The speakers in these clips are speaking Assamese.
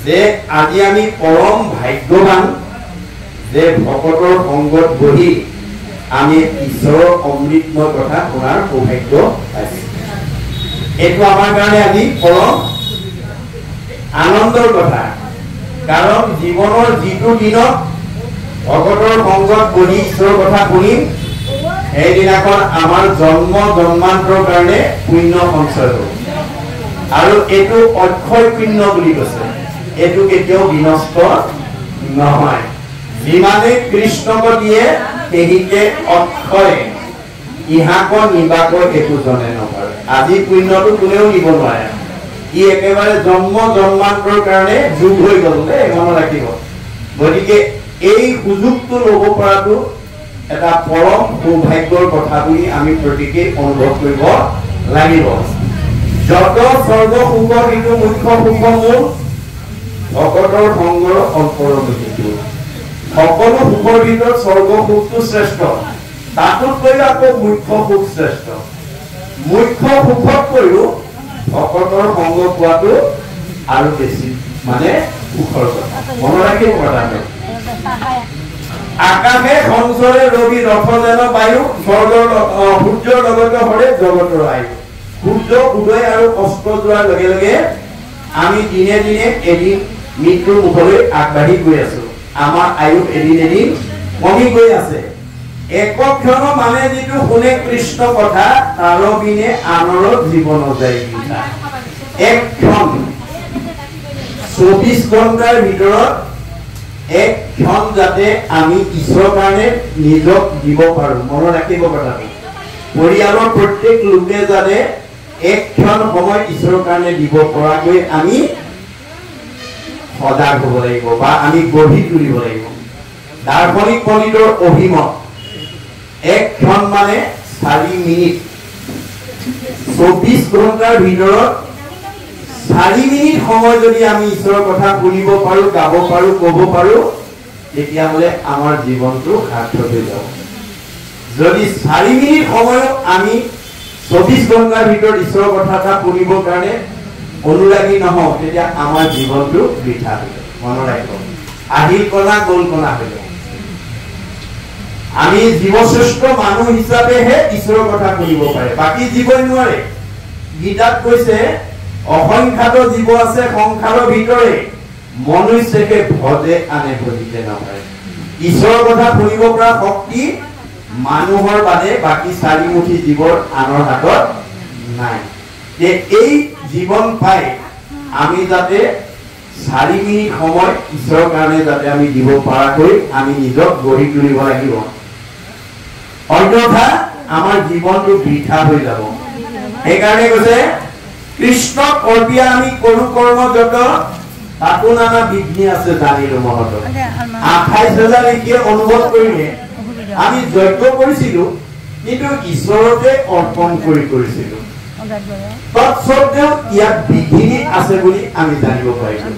যে আজি আমি পৰম ভাগ্যৱান যে ভকতৰ সংগত বহি আমি ঈশ্বৰৰ অমৃতময় কথা শুনাৰ সৌভাগ্য পাইছো। এইটো আমাৰ কাৰণে আজি পৰম আনন্দৰ কথা, কাৰণ জীৱনৰ যিটো দিনত ভকতৰ সংগত বহি ঈশ্বৰৰ কথা শুনিম সেইদিনাখন আমাৰ জন্ম জন্মান্তৰ কাৰণে পুণ্য সঞ্চয় হ'ব। আৰু এইটো অক্ষয় পুণ্য বুলি কৈছে, এইটো কেতিয়াও বিনষ্ট নহয়। যিমানে কৃষ্ণক দিয়ে সেহিকে অক্ষয়, ইহাক নিবাক একো জনে নপাৰে। আজি পুণ্যটো কোনেও দিব নোৱাৰে, ই একেবাৰে জন্ম জন্মান্তৰ কাৰণে যোগ হৈ গ'ল দেই, মনত ৰাখিব। গতিকে এই সুযোগটো ল'ব পৰাটো এটা পৰম সৌভাগ্যৰ কথা বুলি আমি প্ৰত্যেকেই অনুভৱ কৰিব লাগিব। যত স্বৰ্গ সুখ কিন্তু মুখ্য সুখ মূল ভকতৰ সংগৰ অন্তৰ্নিহিত। সকলো সুখৰ ভিতৰত স্বৰ্গ সুখটো শ্ৰেষ্ঠ, তাতোতকৈ আকৌ মুখ্য সুখ শ্ৰেষ্ঠ। মুখ্য সুখতকৈও ভকতৰ সংগ পোৱাটো আৰু বেছি মানে সুখৰ কথা, মনত ৰাখিব কথাটো। আকাশে সঞ্চৰে ৰবি ৰথ যেন বায়ু, স্বৰ্গৰ সূৰ্যৰ লগতে হৰে জগতৰ আয়ু। সূৰ্য উদয় আৰু অস্ত যোৱাৰ লগে লগে আমি দিনে দিনে এদিন মৃত্যুৰ মুখলৈ আগবাঢ়ি গৈ আছো। আমাৰ আয়ু এদিন এদিন কমি গৈ আছে। একক্ষণ মানে যিটো শুনে কৃষ্ণ কথা, তাৰ বিনে আনৰ জীৱন যায় গীতা। এক ক্ষণ 24 ঘণ্টাৰ ভিতৰত এক ক্ষণ যাতে আমি ঈশ্বৰৰ কাৰণে নিজক দিব পাৰো, মনত ৰাখিব কথাটো। পৰিয়ালৰ প্ৰত্যেক লোকে যাতে এক ক্ষণ সময় ঈশ্বৰৰ কাৰণে দিব পৰাকৈ আমি সজাগ হ'ব লাগিব বা আমি গঢ়ি তুলিব লাগিব। দাৰ্শনিক পণ্ডিতৰ অভিমত এক ক্ষণ মানে 4 মিনিট। 24 ঘণ্টাৰ ভিতৰত 4 মিনিট সময় যদি আমি ঈশ্বৰৰ কথা শুনিব পাৰো, গাব পাৰো, ক'ব পাৰো, তেতিয়াহ'লে আমাৰ জীৱনটো সাৰ্থক হৈ যাব। যদি 4 মিনিট সময়ত আমি 24 ঘণ্টাৰ ভিতৰত ঈশ্বৰৰ কথা এটা শুনিবৰ কাৰণে অনুৰাগী নহওঁ, তেতিয়া আমাৰ জীৱনটো বৃথা হৈ যাব। মনত ৰাখিব, আহিল কণা গ'ল কণা হৈ যাব। আমি জীৱশ্ৰেষ্ঠ মানুহ হিচাপেহে ঈশ্বৰৰ কথা শুনিব পাৰে, বাকী জীৱই নোৱাৰে। গীতাত কৈছে অসংখ্যাত জীৱ আছে সংসাৰৰ ভিতৰে, মনুষ্যকে ভজে আনে ভজিতে নাপায়। ঈশ্বৰৰ কথা শুনিব পৰা শক্তি মানুহৰ বাদে বাকী 4 মুঠি জীৱৰ আনৰ হাতত নাই। এই জীৱন পাই আমি যাতে 4 মিনিট সময় ঈশ্বৰৰ কাৰণে যাতে আমি দিব পৰাকৈ আমি নিজক গঢ়ি তুলিব লাগিব, অন্যথা আমাৰ জীৱনটো বৃথা হৈ যাব। সেইকাৰণে কৈছে কৃষ্ণক অৰ্পিয়া আমি কৰো কৰ্ম যত, তাতো নানা বিঘ্নি আছে জানিলো মনত। 28,000 এতিয়া অনুভৱ কৰিলে আমি যজ্ঞ কৰিছিলো, কিন্তু ঈশ্বৰতে অৰ্পণ কৰিছিলো। তৎসত্বেও ইয়াত বিঘিনি আছে বুলি আমি জানিব পাৰিছো।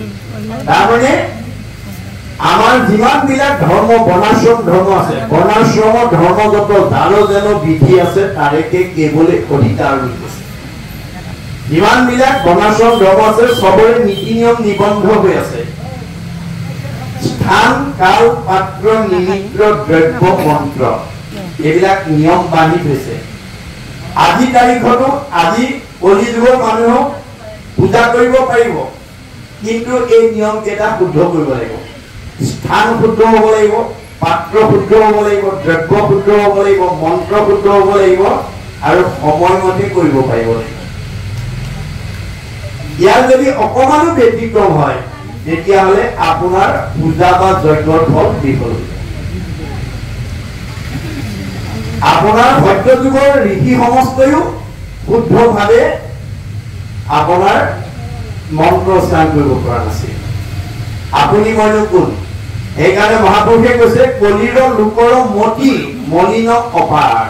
তাৰমানে আমাৰ যিমান বিলাক ধৰ্ম, বৰ্ণাশ্ৰম ধৰ্ম আছে, বৰ্ণাশ্ৰমৰ ধৰ্মগত যাৰ যেন বিধি আছে তাৰেকে কেৱল অধিকাৰ হৈছে। যিমান বিলাক বৰ্ণাশ্ৰম ধৰ্ম আছে সবৰে নীতি নিয়ম নিবন্ধ হৈ আছে। স্থান, কাল, পাত্ৰ, নিমিত্ৰ, দ্ৰব্য, মন্ত্ৰ, এইবিলাক নিয়ম বান্ধি থৈছে। আজি তাৰিখতো আজি কলি যুগৰ মানুহ পূজা কৰিব পাৰিব, কিন্তু এই নিয়ম কেইটা শুদ্ধ কৰিব লাগিব। স্থান শুদ্ধ হ'ব লাগিব, পাত্ৰ শুদ্ধ হ'ব লাগিব, দ্ৰব্য শুদ্ধ হ'ব লাগিব, মন্ত্ৰ শুদ্ধ হ'ব লাগিব, আৰু সময়মতে কৰিব পাৰিব লাগিব। ইয়াৰ যদি অকমানো ব্যতিক্ৰম হয় তেতিয়াহ'লে আপোনাৰ পূজা বা যজ্ঞৰ ফল বিফল হৈ যায়। আপোনাৰ সত্য যুগৰ ঋষি সমস্তইও শুদ্ধভাৱে আপোনাৰ মন্ত্ৰ স্নান কৰিব পৰা নাছিল। আপুনি মইনো কোন? সেইকাৰণে মহাপুৰুষে কৈছে কলিৰ লোকৰ মতি মলিন অপাৰ,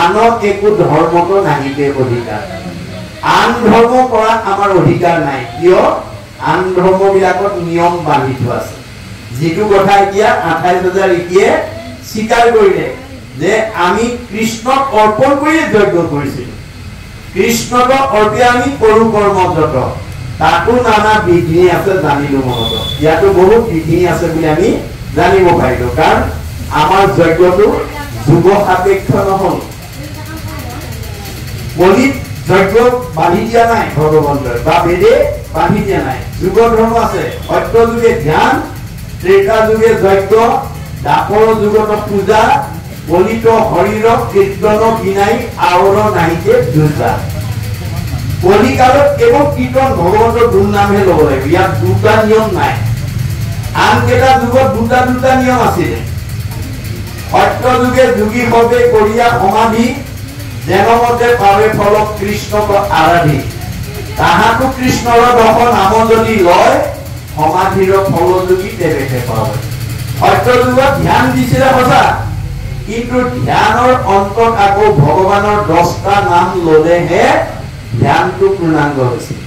আনক একো ধৰ্মতো নাহিতে অধিকাৰ। আন ধৰ্ম কৰা আমাৰ অধিকাৰ নাই, কিয়? আন ধৰ্ম বিলাকত নিয়ম বান্ধি থোৱা আছে। যিটো কথা এতিয়া 28,000 এতিয়া স্বীকাৰ কৰিলে যে আমি কৃষ্ণক অৰ্পণ কৰিয়ে যজ্ঞ কৰিছিলো, কৃষ্ণক অৰ্পে আমি কৰো কৰ্ম যত, তাতো নানা বিধি আছে জানিলো মনত ইয়াতো বহুত বিধি আছে বুলি আমি জানিব পাৰিলো কাৰণ আমাৰ যজ্ঞটো যুগ সাপেক্ষ নহল বলিত যজ্ঞ বান্ধি দিয়া নাই ভগৱন্তৰ বা বেদে বান্ধি দিয়া নাই যুগ ধৰ্ম আছে সত্য যুগে ধ্যান ত্ৰেতা যুগে যজ্ঞ দাপৰ যুগত পূজা বলিত শৰীৰ কীৰ্তন বিনাই আওৰ নাহিকে যুজা কলিকালত কেৱল কীৰ্তন ভগৱন্তৰ গুণ নামহে ল'ব লাগিব ইয়াত দুটা নিয়ম নাই আনকেইটা যুগত দুটা নিয়ম আছিলে সত্য যুগে যোগী হবে কৰিয়া সমাধি যেনমতে পাবে ফল কৃষ্ণক আৰাধি তাহাতো কৃষ্ণৰ দশ নাম যদি লয় সমাধিৰ ফল যোগী তেৱেহে পাব সত্য যুগত ধ্যান দিছিলে সঁচা কিন্তু ধ্যানৰ অন্তত আকৌ ভগৱানৰ 10টা নাম ললেহে ধ্যানটো পূৰ্ণাংগ হৈছিল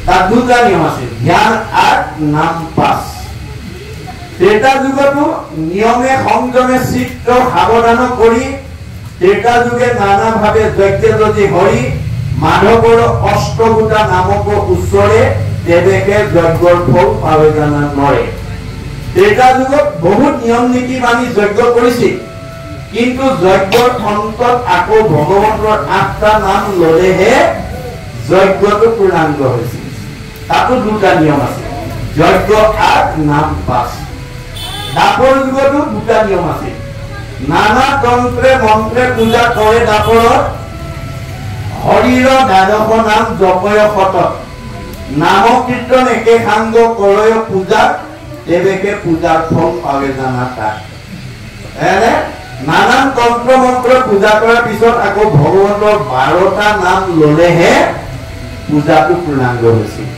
তাত দুটা নিয়ম আছিল ধ্যান 8 নাম 5 ত্ৰেতা যুগতো নিয়মে সংযমে চিত্ত সাৱধান কৰি ত্ৰেতা যুগে নানা ভাৱে যজ্ঞ যদি হৰি মাধৱৰ অষ্টভূতা নামক উচ্চৰে তেৱেকে যজ্ঞৰ ফল পাবে জানা নৰে ত্ৰেতা যুগত বহুত নিয়ম নীতি মানি যজ্ঞ কৰিছিল কিন্তু যজ্ঞৰ অন্তত আকৌ ভগৱন্তৰ 8টা নাম ললেহে যজ্ঞটো পূৰ্ণাংগ হৈছিল তাতো দুটা নিয়ম আছে যজ্ঞ 8 নাম 5 দাপৰ যুগতো দুটা নিয়ম আছে নানা তন্ত্ৰে মন্ত্ৰে পূজা কৰে দাপৰত হৰিৰ দ্বাদশ নাম জপয় শতক নাম কীৰ্তন একে সাংগ কৰয় পূজা তেৱেকে পূজাৰ ফল পাবে জানা তাক এনে নানান তন্ত্ৰ মন্ত্ৰ পূজা কৰাৰ পিছত আকৌ ভগৱন্তৰ 12টা নাম ললেহে পূজাটো পূৰ্ণাংগ হৈছিল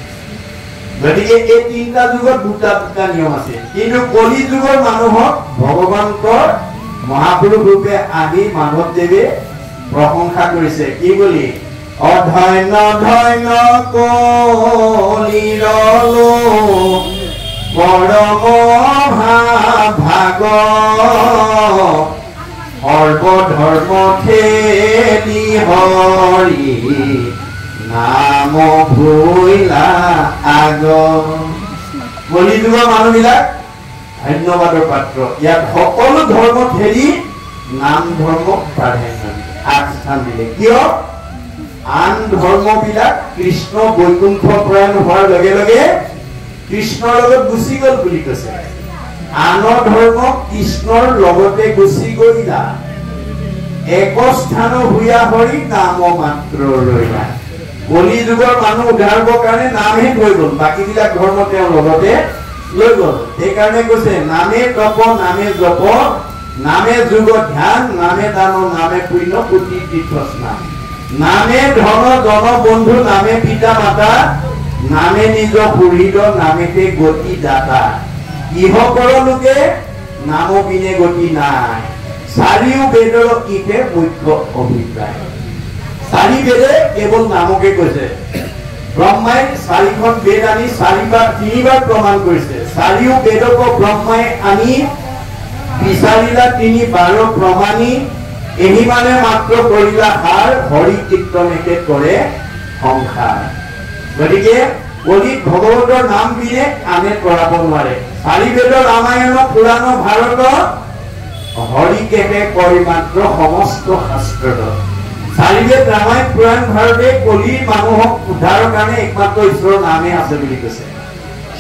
গতিকে এই তিনিটা যুগত দুটা নিয়ম আছে কিন্তু কলি যুগৰ মানুহক ভগৱন্তৰ মহাপুৰুষ ৰূপে আদি মাধৱদেৱে প্ৰশংসা কৰিছে কি বুলি অধন্য ধন্য কলিৰ লোক পৰম ভাগ সৰ্বধৰ্ম ঠেলি হৰি নাম ভৈলা আগ কলি যুগৰ মানুহবিলাক ধন্যবাদৰ পাত্ৰ ইয়াত সকলো ধৰ্ম ঠেলি নাম ধৰ্মক প্ৰাধান্য আগস্থান দিলে কিয় আন ধৰ্মবিলাক কৃষ্ণ বৈকুণ্ঠ প্ৰয়াণ হোৱাৰ লগে লগে কৃষ্ণৰ লগত গুচি গ'ল বুলি কৈছে আনৰ ধৰ্ম কৃষ্ণৰ লগতে গুচি গ'লা এক স্থান হুয়া হৰি নাম মাত্ৰ ৰৈলা কলি যুগৰ মানুহ উদ্ধাৰৰ কাৰণে নামহে থৈ গ'ল বাকীবিলাক ধৰ্ম তেওঁৰ লগতে লৈ গ'ল সেইকাৰণে কৈছে নামে তপ নামে জপ নামে যোগ ধ্যান নামে দান নামে পুণ্য কোটি তীৰ্থ স্নান নামে ধন জন বন্ধু নামে পিতা মাতা নামে নিজ সুহৃদ নামেতে গতি দাতা ইহকৰ লোকে নাম বিনে গতি নাই চাৰিও বেদৰ ইতে মুখ্য অভিপ্ৰায় চাৰি বেদে কেৱল নামকে কৈছে ব্ৰহ্মাই 4খন বেদ আনি 3বাৰ প্ৰমাণ কৰিছে চাৰিও বেদক ব্ৰহ্মাই আনি বিচাৰিলা 3 প্ৰমাণী এহি মানে মাত্ৰ কৰিলা হাৰ হৰি কীৰ্তনেকে কৰে সংসাৰ গতিকে কলিত ভগৱন্তৰ নাম বিনে আনে কৰাব নোৱাৰে 4 বেদৰ ৰামায়ণ পুৰাণ ভাৰত হৰিকেহে কয় মাত্ৰ সমস্ত শাস্ত্ৰত 4 বেদ ৰামায়ণ পুৰাণ ভাৰতে কলিৰ মানুহক উদ্ধাৰৰ কাৰণে একমাত্ৰ ঈশ্বৰৰ নামে আছে বুলি কৈছে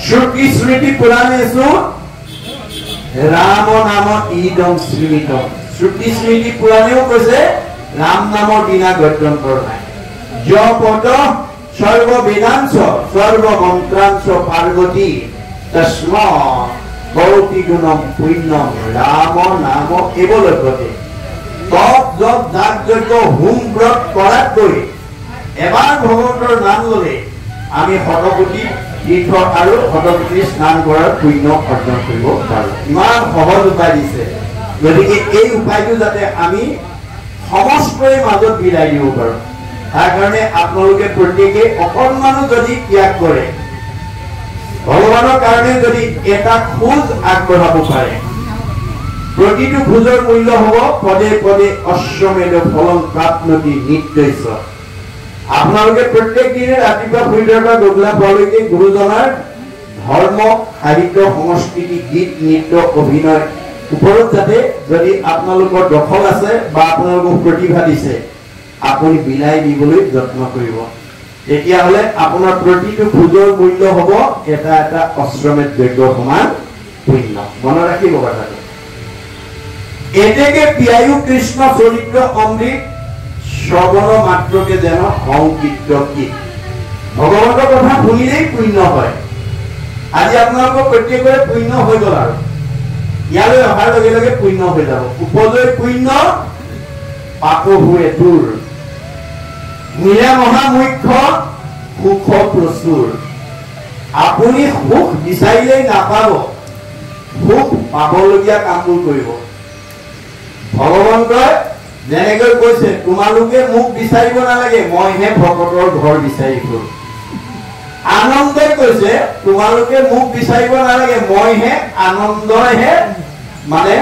শ্ৰুতি স্মৃতি পুৰাণেষু ৰাম নাম ইদম স্মৃতম শ্ৰুতি স্মৃতি পুৰাণেও কৈছে ৰাম নামৰ বিনা গত্যন্তৰ নাই জপত সর্ব বেদাংশ সর্ব মন্ত্রাংশ পার্বতী তস্ম ভৌতি গুণম পুণ্যম রাম নাম কেবলতে তপ জপ যাগ যজ্ঞ হোম ব্রত কৰাতকৈ এবাৰ ভগৱন্তৰ নাম ললে আমি শতকোটি তীৰ্থ আৰু শতকোটি স্নান কৰাৰ পুণ্য অৰ্জন কৰিব পাৰোঁ ইমান সহজ উপায় দিছে গতিকে এই উপায়টো যাতে আমি সমস্তৰে মাজত বিলাই দিব পাৰোঁ তাৰ কাৰণে আপোনালোকে প্ৰত্যেকে অকণমানো যদি ত্যাগ কৰে ভগৱানৰ কাৰণে যদি এটা খোজ আগবঢ়াব পাৰে প্ৰতিটো খোজৰ মূল্য হ'ব পদে পদে অশ্বমেধ ফলং প্ৰাপ্নতি নিত্যস্য আপোনালোকে প্ৰত্যেক দিনে ৰাতিপুৱা শুইৰ পৰা গধূলা পোৱালৈকে গুৰুজনাৰ ধৰ্ম সাহিত্য সংস্কৃতি গীত নৃত্য অভিনয় ওপৰত যাতে যদি আপোনালোকৰ দখল আছে বা আপোনালোকক প্ৰতিভা দিছে আপুনি বিলাই দিবলৈ যত্ন কৰিব তেতিয়াহ'লে আপোনাৰ প্ৰতিটো খোজৰ মূল্য হ'ব এটা এটা অশ্ৰমেধ যজ্ঞ সমান পুণ্য মনত ৰাখিব কথাটো এতেকে পিয়ায়ু কৃষ্ণ চৰিত্ৰ অমৃত শ্ৰৱণ মাত্ৰকে যেন সংকীৰ্ত গীত ভগৱন্তৰ কথা শুনিলেই পুণ্য হয় আজি আপোনালোকৰ প্ৰত্যেকৰে পুণ্য হৈ গ'ল আৰু ইয়ালৈ অহাৰ লগে লগে পুণ্য হৈ যাব উপজয় পুণ্য পাপ হুৱে দূৰ মিৰা মহামুখ্য সুখ প্ৰচুৰ আপুনি সুখ বিচাৰিলেই নাপাব সুখ পাবলগীয়া কামবোৰ কৰিব ভগৱন্তই যেনেকৈ কৈছে তোমালোকে মোক বিচাৰিব নালাগে মইহে ভকতৰ ঘৰ বিচাৰি ফুৰো আনন্দই কৈছে তোমালোকে মোক বিচাৰিব নালাগে মইহে আনন্দহে মানে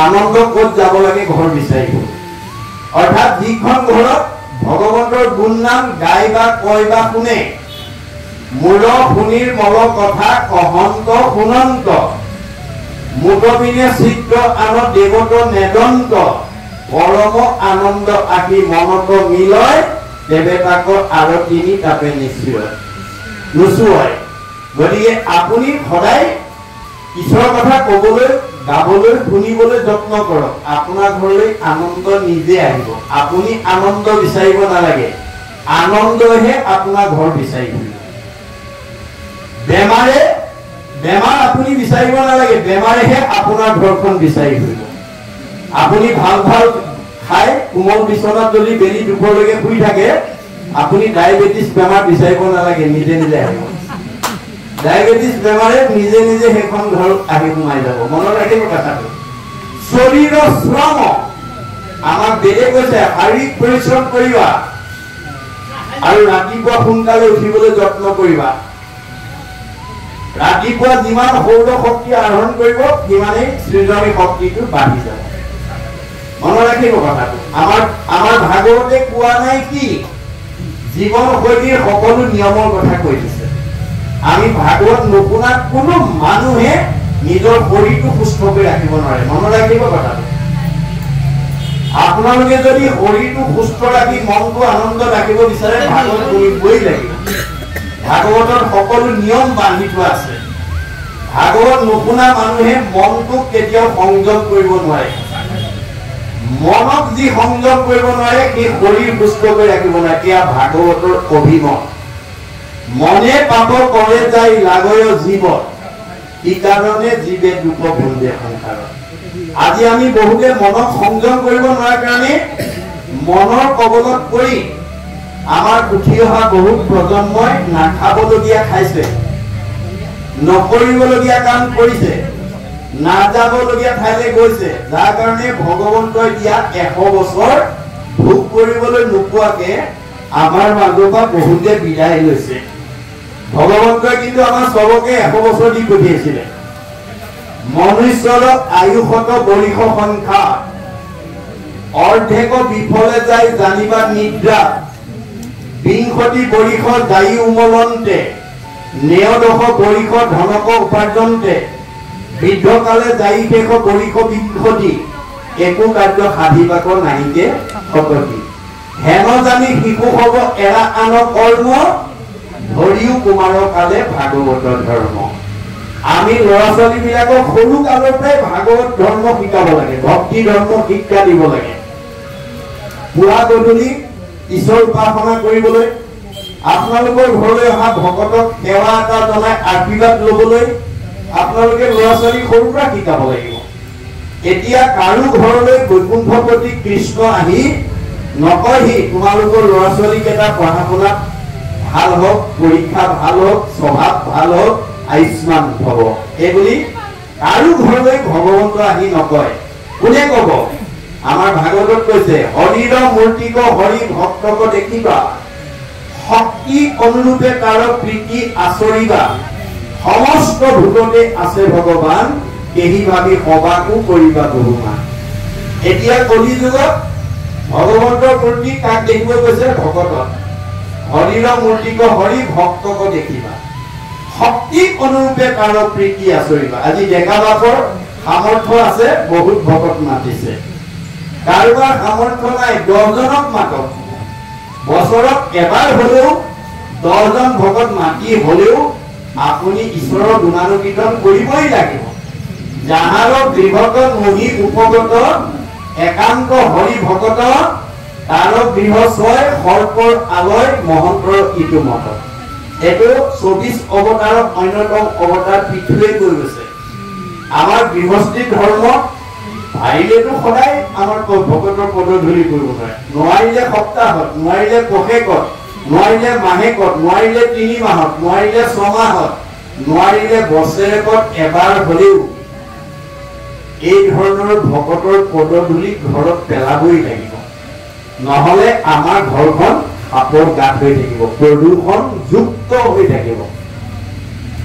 আনন্দ ক'ত যাব লাগে ঘৰ বিচাৰি ফুৰো অৰ্থাৎ যিখন ঘৰত ভগৱন্তৰ গুণ নাম গাই বা কয় বা শুনে মূল শুনিৰ মল কথা কহন্ত শুনন্ত মুদবিনে চিত্ৰ আন দেৱত নেদন্ত পৰম আনন্দ আহি মনত মিলয় দেৱতাক আৰু তিনি তাপে নিশ্চয় নোচোৱাই গতিকে আপুনি সদায় ঈশ্বৰৰ কথা ক'বলৈ গাবলৈ শুনিবলৈ যত্ন কৰক আপোনাৰ ঘৰলৈ আনন্দ নিজে আহিব আপুনি আনন্দ বিচাৰিব নালাগে আনন্দহে আপোনাৰ ঘৰ বিচাৰি ফুৰিব বেমাৰ আপুনি বিচাৰিব নালাগে বেমাৰেহে আপোনাৰ ঘৰখন বিচাৰি ফুৰিব আপুনি ভাল ভাল খাই কোমল বিচনাত যদি বেলি দুপৰলৈকে শুই থাকে আপুনি ডায়েবেটিছ বেমাৰ বিচাৰিব নালাগে নিজে নিজে আহিব ডায়েবেটিছ বেমাৰে নিজে নিজে সেইখন ঘৰ আহি সোমাই যাব মনত ৰাখিব কথাটো শৰীৰ শ্ৰম আমাক বেদে কৈছে শাৰীৰিক পৰিশ্ৰম কৰিবা আৰু ৰাতিপুৱা সোনকালে উঠিবলৈ যত্ন কৰিবা ৰাতিপুৱা যিমান সৌৰ শক্তি আহৰণ কৰিব সিমানেই সৃজনী শক্তিটো বাঢ়ি যাব মনত ৰাখিব কথাটো আমাৰ ভাগৱতে কোৱা নাই কি জীৱন শৈলীৰ সকলো নিয়মৰ কথা কৈ দিছে আমি ভাগৱত নুশুনা কোনো মানুহে নিজৰ শৰীৰটো সুস্থ কৰি ৰাখিব নোৱাৰে মনত ৰাখিব কথাটো আপোনালোকে যদি শৰীৰটো সুস্থ ৰাখি মনটো আনন্দ ৰাখিব বিচাৰে ভাগৱত পঢ়িবই লাগিব ভাগৱতৰ সকলো নিয়ম বান্ধি থোৱা আছে ভাগৱত নুশুনা মানুহে মনটোক কেতিয়াও সংযম কৰিব নোৱাৰে মনক যি সংযম কৰিব নোৱাৰে সেই শৰীৰ সুস্থ কৰি ৰাখিব নোৱাৰে এয়া ভাগৱতৰ অভিমত মনে পাপ কৰে যাই লাগয় জীৱ কি কাৰণে জীৱে দুখ ভুন্দে সংসাৰত আজি আমি বহুতে মনক সংযম কৰিব নোৱাৰাৰ কাৰণে মনৰ কবলত পৰি আমাৰ উঠি অহা বহুত প্ৰজন্মই নাখাবলগীয়া খাইছে নকৰিবলগীয়া কাম কৰিছে নাযাবলগীয়া ঠাইলৈ গৈছে যাৰ কাৰণে ভগৱন্তই দিয়া 100 বছৰ ভোগ কৰিবলৈ নোপোৱাকে আমাৰ মাজৰ পৰা বহুতে বিদায় লৈছে ভগৱন্তই কিন্তু আমাৰ সবকে 100 বছৰ দি পঠিয়াইছিলে মনুষ্যৰ আয়ুষত বৰিষ সংখ্যা অৰ্ধেক বিফলে যায় জানিবা নিদ্ৰা বিংশতি বৰিষ দায়ী উমলন্তে নেয়দশ বৰিষ ধনক উপাৰ্জনতে বৃদ্ধকালে যাই শেষ বৰিষ বিংশতি একো কাৰ্য সাধিবাক নাহিকে শততি হেন জানি শিশু হব এৰা আন কৰ্ম ধৰিও কুমাৰৰ কালে ভাগৱতৰ ধৰ্ম আমি ল'ৰা ছোৱালী বিলাকক সৰু কালৰ পৰাই ভাগৱত ধৰ্ম শিকাব লাগে ভক্তি ধৰ্ম শিক্ষা দিব লাগে পুৱা গধূলি ঈশ্বৰ উপাসনা কৰিবলৈ আপোনালোকৰ ঘৰলৈ অহা ভকতক সেৱা এটা জনাই আশীৰ্বাদ ল'বলৈ আপোনালোকে ল'ৰা ছোৱালী সৰুৰ পৰা শিকাব লাগিব এতিয়া কাৰো ঘৰলৈ বৈকুণ্ঠপতি কৃষ্ণ আহি নকয়হি তোমালোকৰ ল'ৰা ছোৱালী কেইটা পঢ়া শুনাত ভাল হওক পৰীক্ষা ভাল হওক স্বভাৱ ভাল হওক আয়ুষ্মান হব এইবুলি কাৰো ঘৰলৈ ভগৱন্ত আহি নকয় কোনে কব আমাৰ ভাগৱতত কৈছে হৰিৰ মূৰ্তিক হৰি ভক্তক দেখিবা শক্তি অনুৰূপে তাৰ প্ৰীতি আচৰিবা সমস্ত ভূততে আছে ভগৱান কেহি ভাবি সবাকো কৰিবা বহুমান এতিয়া কলি যুগত ভগৱন্তৰ প্ৰতি কাক দেখিব গৈছে ভকতক হৰিৰ মূৰ্তিক হৰি ভক্তক দেখিবা শক্তি অনুৰূপে তাৰ প্ৰীতি আচৰিবা আজি ডেকা বাপৰ সামৰ্থ্য আছে বহুত ভকত মাতিছে কাৰোবাৰ সামৰ্থ্য নাই 10 জনক মাতক বছৰত এবাৰ হলেও 10 জন ভকত মাতি হলেও আপুনি ঈশ্বৰৰ গুণানুকীৰ্তন কৰিবই লাগিব যাহাৰ গৃহত মহি উপগত একান্ত হৰি ভকত তাৰ গৃহ ছয় সৰ্পৰ আলয় মহন্তৰ ইটো মত এটো 24 অৱতাৰৰ অন্যতম অৱতাৰ পৃথুৱে কৈ গৈছে আমাৰ গৃহস্থী ধৰ্ম পাৰিলেতো সদায় আমাৰ ভকতৰ পদধূলি কৰিব পাৰে নোৱাৰিলে সপ্তাহত নোৱাৰিলে পষেকত নোৱাৰিলে মাহেকত নোৱাৰিলে 3 মাহত নোৱাৰিলে 6 মাহত নোৱাৰিলে বছৰেকত এবাৰ হলেও এই ধৰণৰ ভকতৰ পদধূলি ঘৰত পেলাবই লাগিব নহলে আমাৰ ঘৰখন আপৰ গাত হৈ থাকিব প্ৰদূষণ যুক্ত হৈ থাকিব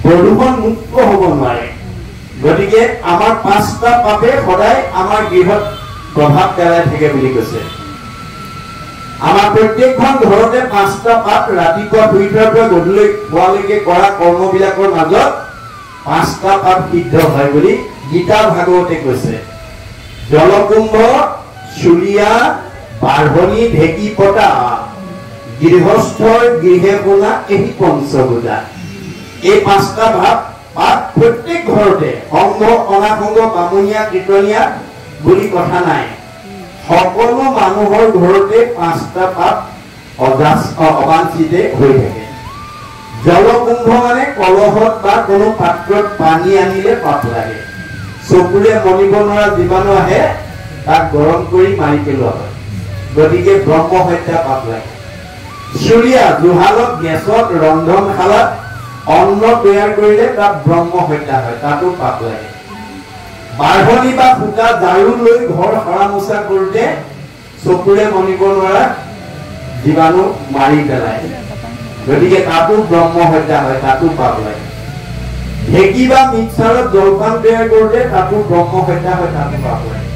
প্ৰদূষণ মুক্ত হ'ব নোৱাৰে গতিকে আমাৰ 5টা পাপে সদায় আমাৰ গৃহত প্ৰভাৱ পেলাই থাকে বুলি কৈছে আমাৰ প্ৰত্যেকখন ঘৰতে 5টা পাপ ৰাতিপুৱা শুই উঠাৰ পৰা গধূলি খোৱালৈকে কৰা কৰ্মবিলাকৰ মাজত 5টা পাপ সিদ্ধ হয় বুলি গীতা ভাগৱতে কৈছে জলকুম্ভ চুলিয়া বাঢ়নি ঢেকি পতা গৃহস্থৰ গৃহে কোনা এই পঞ্চভূতা এই 5টা ভাৱ পাপ প্ৰত্যেক ঘৰতে সংঘ অনাসংঘ বামুণীয়া কীৰ্তনীয়া বুলি কথা নাই সকলো মানুহৰ ঘৰতে 5টা পাপ অবাঞ্ছিতে হৈ থাকে জলকুম্ভ মানে কলহত বা কোনো পাত্ৰত পানী আনিলে পাপ লাগে চকুৰে মনিব নোৱাৰা জীৱাণু আহে তাক গৰম কৰি মাৰি পেলোৱা হয় গতিকে ব্ৰহ্ম হত্যা পাপ লাগে চুৰিয়া জুহালত গেছত ৰন্ধনশালাত অন্ন তৈয়াৰ কৰিলে তাত ব্ৰহ্ম হত্যা হয় তাতো পাপ লাগে বাঢ়নি বা ফুটা ঝাৰু লৈ ঘৰ সৰা মোচা কৰোঁতে চকুৰে মনিব নোৱাৰা জীৱাণু মাৰি পেলায় গতিকে তাতো ব্ৰহ্ম হত্যা হয় তাতো পাপ লাগে ঢেকি বা মিক্সাৰত জলপান তৈয়াৰ কৰোঁতে তাতো ব্ৰহ্ম হত্যা হয় তাতো পাপ লাগে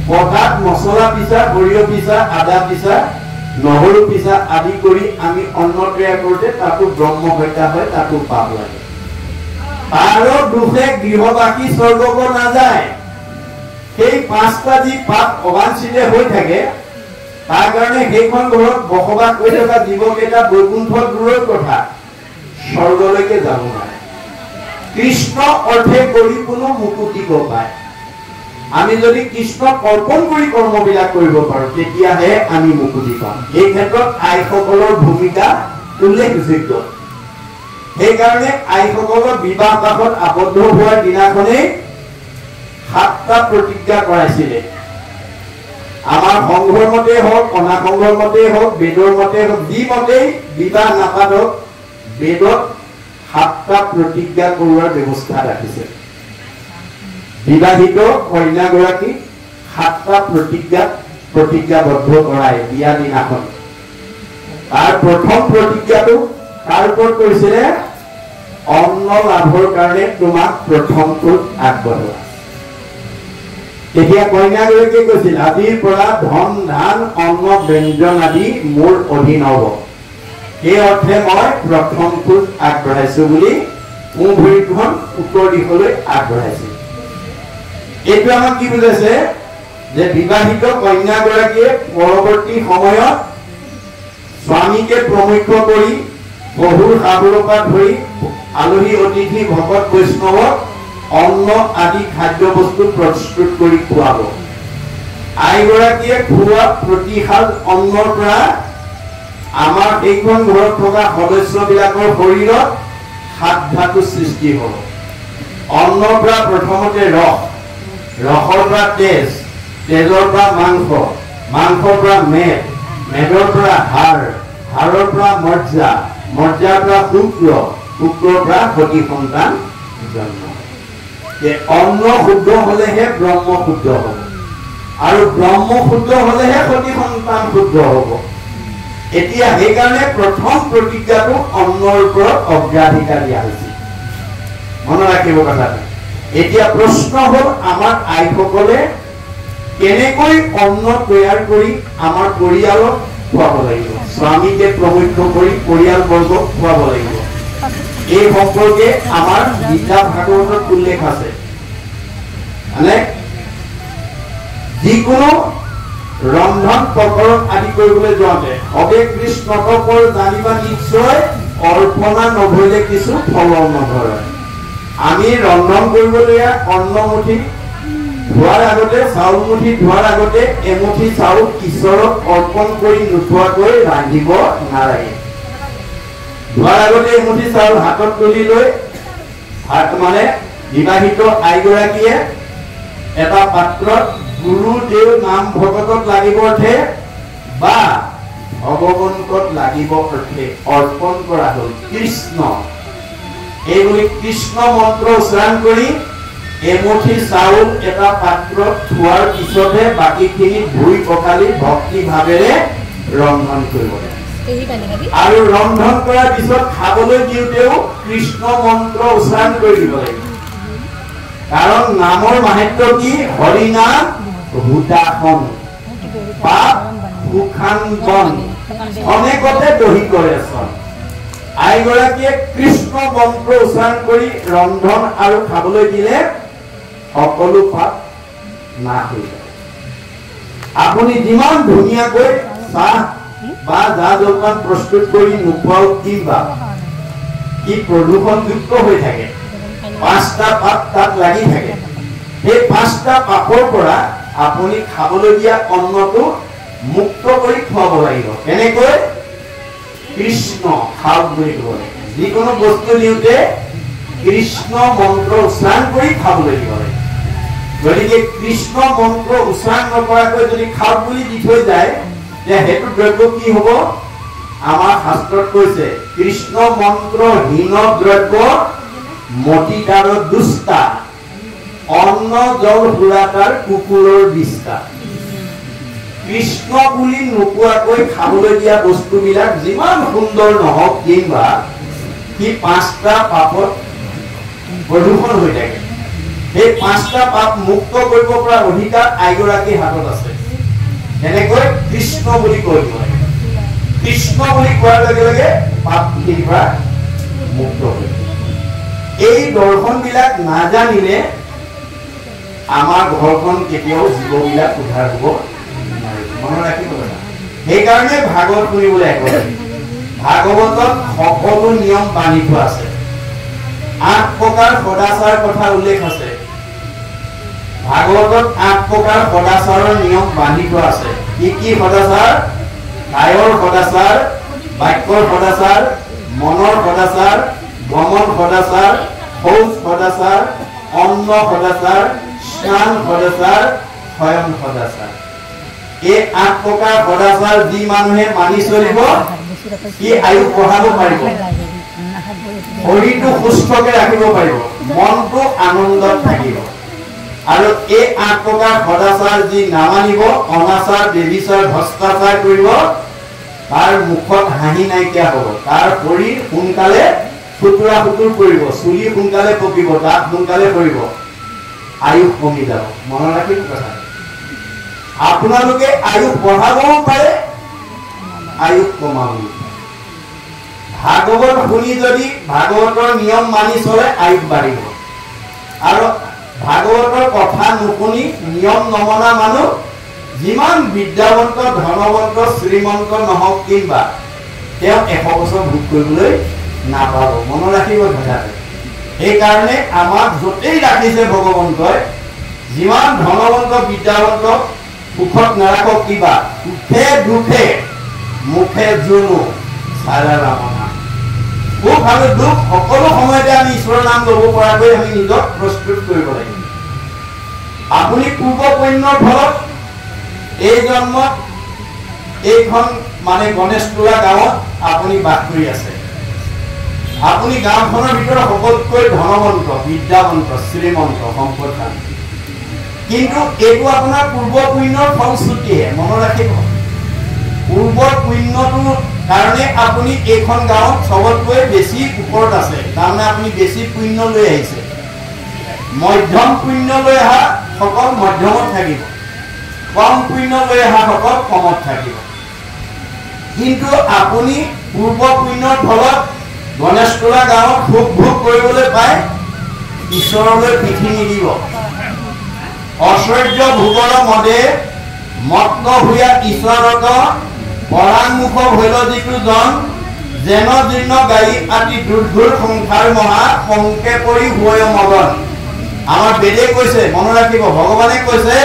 পথাত মছলা পিছা সৰিয়হ পিছা আদা পিছা নহৰু পিছা আদি কৰি আমি অন্ন তৈয়াৰ কৰোঁতে তাতো ব্ৰহ্ম হত্যা হয় তাতো পাপ লাগে তাৰ দুখে গৃহবাসী স্বৰ্গক নাযায় সেই 5টা যি পাপ অবাঞ্ছিতে হৈ থাকে তাৰ কাৰণে সেইখন ঘৰত বসবাস কৰি থকা জীৱকেইটা বৈকুণ্ঠ দূৰৰ কথা স্বৰ্গলৈকে যাব নোৱাৰে কৃষ্ণ অৰ্থে কৰি কোনো মুকুতি পায় আমি যদি কৃষ্ণক অৰ্পণ কৰি কৰ্মবিলাক কৰিব পাৰো তেতিয়াহে আমি মুকুতি পাম এই ক্ষেত্ৰত আইসকলৰ ভূমিকা উল্লেখযোগ্য সেইকাৰণে আইসকলৰ বিবাহ পাশত আবদ্ধ হোৱাৰ দিনাখনেই 7টা প্ৰতিজ্ঞা কৰাইছিলে আমাৰ সংঘৰ মতে হওক অনাসংঘৰ মতে হওক বেদৰ মতে হওক যি মতেই বিবাহ নাপাতক বেদত 7টা প্ৰতিজ্ঞা কৰোৱাৰ ব্যৱস্থা ৰাখিছে বিবাহিত কন্যাগৰাকী 7টা প্ৰতিজ্ঞাবদ্ধ কৰাই বিয়া দিনাখন তাৰ প্ৰথম প্ৰতিজ্ঞাটো তাৰ ওপৰত কৰিছিলে অন্ন লাভৰ কাৰণে তোমাক প্ৰথম ফুল আগবঢ়োৱা তেতিয়া কন্যাগৰাকীয়ে কৈছিল আজিৰ পৰা ধন ধান অন্ন ব্যঞ্জন আদি মোৰ অধীন হ'ব সেই অৰ্থে মই প্ৰথম ফুল আগবঢ়াইছো বুলি মোৰ ভৰিখন উত্তৰ দিশলৈ আগবঢ়াইছিল এইটো আমাক কি বুজাইছে যে বিবাহিত কন্যাগৰাকীয়ে পৰৱৰ্তী সময়ত স্বামীকে প্ৰমুখ্য কৰি বহুৰ শাহুৰৰ পৰা ধৰি আলহী অতিথি ভকত বৈষ্ণৱক অন্ন আদি খাদ্য বস্তু প্ৰস্তুত কৰি খুৱাব আইগৰাকীয়ে খোৱা প্ৰতিসাজ অন্নৰ পৰা আমাৰ এইখন ঘৰত থকা সদস্যবিলাকৰ শৰীৰত 7 ধাতু সৃষ্টি হ'ব অন্নৰ পৰা প্ৰথমতে ৰসৰ পৰা তেজৰ পৰা মাংসৰ পৰা মেদৰ পৰা হাড়ৰ পৰা মজ্জাৰ পৰা শুক্ৰৰ পৰা সতি সন্তান জন্ম অন্ন শুদ্ধ হলেহে ব্ৰহ্ম শুদ্ধ হ'ব আৰু ব্ৰহ্ম শুদ্ধ হলেহে সতি সন্তান শুদ্ধ হ'ব এতিয়া সেইকাৰণে প্ৰথম প্ৰতিজ্ঞাটো অন্নৰ ওপৰত অগ্ৰাধিকাৰ দিয়া হৈছে মনত ৰাখিব কথাটো এতিয়া প্ৰশ্ন হ'ল আমাৰ আইসকলে কেনেকৈ অন্ন তৈয়াৰ কৰি আমাৰ পৰিয়ালক খুৱাব লাগিব স্বামীকে প্ৰমুখ্য কৰি পৰিয়ালবৰ্গক খুৱাব লাগিব। এই সম্পৰ্কে আমাৰ গীতা ভাগৱতত উল্লেখ আছে। মানে যিকোনো ৰন্ধন প্ৰকৰণ আদি কৰিবলৈ যাওঁতে হবে কৃষ্ণকৰ জানিবা নিশ্চয় অৰ্পণা নভৰিলে কিছু ফল নধৰে। আমি ৰন্ধন কৰিবলগীয়া অন্নমুঠি ধোৱাৰ আগতে চাউলমুঠি ধোৱাৰ আগতে এমুঠি চাউল ঈশ্বৰক অৰ্পণ কৰি নোথোৱাকৈ ৰান্ধিব নালাগে। ধোৱাৰ আগতে এমুঠি চাউল হাতত তুলি লৈ মানে বিবাহিত আইগৰাকীয়ে এটা পাত্ৰত গুৰুদেৱ নাম ভকতত লাগিব অৰ্থে বা ভগৱন্তত লাগিব অৰ্থে অৰ্পণ কৰা হ'ল কৃষ্ণ। এইবুলি কৃষ্ণ মন্ত্ৰ উচ্চাৰণ কৰি এমুঠি চাউল এটা পাত্ৰত থোৱাৰ পিছতহে বাকীখিনি ধুই পখালি ভক্তি ভাৱেৰে ৰন্ধন কৰিব লাগে। আৰু ৰন্ধন কৰাৰ পিছত খাবলৈ দিওঁতেও কৃষ্ণ মন্ত্ৰ উচ্চাৰণ কৰি দিব লাগিব। কাৰণ নামৰ মাহাত্ম্য কি? হৰিনাম হুতাসন পাপ সুখানবন অনেকতে দহি কৰে চন। আইগৰাকীয়ে কৃষ্ণ মন্ত্ৰ উচ্চাৰণ কৰি ৰন্ধন আৰু খাবলৈ দিলে সকলো পাপ নাশ হৈ যায়। আপুনি যিমান ধুনীয়াকৈ চাহ বা জা জলপান প্ৰস্তুত কৰি নোখোৱাও কিংবা কি প্ৰদূষণযুক্ত হৈ থাকে, 5টা পাপ তাত লাগি থাকে। সেই 5টা পাপৰ পৰা আপুনি খাবলৈ দিয়া অন্নটো মুক্ত কৰি খুৱাব লাগিব। কেনেকৈ? কৃষ্ণ খাওক বুলি ক'ব লাগে। যিকোনো বস্তু দিওঁতে কৃষ্ণ মন্ত্ৰ উচ্চাৰণ কৰি খাবলৈ দিব লাগে। গতিকে কৃষ্ণ মন্ত্ৰ উচ্চাৰণ নকৰাকৈ যদি খাওক বুলি দি থৈ যায়, সেইটো দ্ৰব্য কি হ'ব? আমাৰ শাস্ত্ৰত কৈছে কৃষ্ণ মন্ত্ৰ হীন দ্ৰব্য মতিদাৰ দুষ্টা অন্ন জল সুৰাতাৰ কুকুৰৰ বিস্তা। কৃষ্ণ বুলি নোকোৱাকৈ খাবলৈ দিয়া বস্তুবিলাক যিমান সুন্দৰ নহওক কিংবা সি 5টা পাপত প্ৰদূষণ হৈ থাকে। সেই 5টা পাপ মুক্ত কৰিব পৰা অধিকাৰ আইগৰাকীৰ হাতত আছে। এনেকৈ কৃষ্ণ বুলি কৈ দিব লাগে। কৃষ্ণ বুলি কোৱাৰ লগে লগে পাপখিনিৰ পৰা মুক্ত হৈ যায়। এই দৰ্শনবিলাক নাজানিলে আমাৰ ঘৰখন কেতিয়াও জীৱবিলাক উদ্ধাৰ হ'ব নোৱাৰিব। মনত ৰাখিব লাগে। সেইকাৰণে ভাগৱত শুনিবলৈ একো ভাগৱতত সকলো নিয়ম বান্ধি থোৱা আছে। 8 প্ৰকাৰ সদাচাৰ কথা উল্লেখ আছে। ভাগৱতত 8 প্ৰকাৰ সদাচাৰৰ নিয়ম বান্ধি থোৱা আছে। কি কি সদাচাৰ? কায়ৰ সদাচাৰ, বাক্যৰ সদাচাৰ, মনৰ সদাচাৰ, ভ্ৰমণ সদাচাৰ, শৌচ সদাচাৰ, অন্ন সদাচাৰ, স্নান সদাচাৰ, শয়ন সদাচাৰ। এই 8 প্ৰকাৰ সদাচাৰ যি মানুহে মানি চলিব সি আয়ুস বঢ়াব পাৰিব, শৰীৰটো সুস্থকে ৰাখিব পাৰিব, মনটো আনন্দত থাকিব। আৰু এই 8 প্ৰকাৰ সদাচাৰ যি নামানিব, অনাচাৰ, বেবিচাৰ, ভ্ৰষ্টাচাৰ কৰিব, তাৰ মুখত হাঁহি নাইকিয়া হ'ব। তাৰ শৰীৰ সোনকালে ফুতুৰা ফুতুৰ কৰিব, চুলি সোনকালে পকিব, দাঁত সোনকালে পৰিব, আয়ুস কমি যাব। মনত ৰাখিব কথা। আপোনালোকে আয়ুস বঢ়াবও পাৰে, আয়ুস কমাবও পাৰে। ভাগৱত শুনি যদি ভাগৱতৰ নিয়ম মানি চলে আয়ুস বাঢ়িব। আৰু ভাগৱতৰ কথা নুশুনি নিয়ম নমনা মানুহ যিমান বিদ্যাৱন্ত, ধনৱন্ত, শ্ৰীমন্ত নহওক কিংবা তেওঁ 100 বছৰ ভোগ কৰিবলৈ নাপাব। মনত ৰাখিব কথাটো। সেইকাৰণে আমাক য'তেই ৰাখিছে ভগৱন্তই, যিমান ধনৱন্ত বিদ্যাৱন্ত সুখত নাৰাখক কিবা, সুখে দুখে মুখে জুনু চাৰা ৰামনা। সুখ আৰু দুখ সকলো সময়তে আমি ঈশ্বৰৰ নাম ল'ব পৰাকৈ আমি নিজক প্ৰস্তুত কৰিব লাগিব। আপুনি পূৰ্ব পুণ্যৰ ফলত এই জন্মত এইখন মানে গণেশপুৰা গাঁৱত আপুনি বাস কৰি আছে। আপুনি গাঁওখনৰ ভিতৰত সকলোতকৈ ধনৱন্ত, বিদ্যাৱন্ত, শ্ৰীমন্ত, সম্পদশালী। কিন্তু এইটো আপোনাৰ পূৰ্ব পুণ্যৰ ফলশ্ৰুতিহে। মনত ৰাখিব, পূৰ্বৰ পুণ্যটোৰ কাৰণে আপুনি এইখন গাঁৱত চবতকৈ বেছি ওপৰত আছে। তাৰমানে আপুনি বেছি পুণ্য লৈ আহিছে। মধ্যম পুণ্য লৈ অহা সকল মধ্যমত থাকিব, কম পুণ্য লৈ অহা সকল কমত থাকিব। কিন্তু আপুনি পূৰ্ব পুণ্যৰ ফলত গণেশতলা গাঁৱত সুখ ভোগ কৰিবলৈ পায় ঈশ্বৰলৈ পিঠি নিদিব ঐশ্বৰ্য ভোগৰ মদে মত্ত হোৱা ঈশ্বৰত পৰাংমুখ হৈল যিটো জন যেন জীৰ্ণ গাড়ী আদি দুৰ্ঘোৰ সংসাৰ মহা সংকে পৰি হৈ মগন আমাৰ বেদে কৈছে মনত ৰাখিব ভগৱানে কৈছে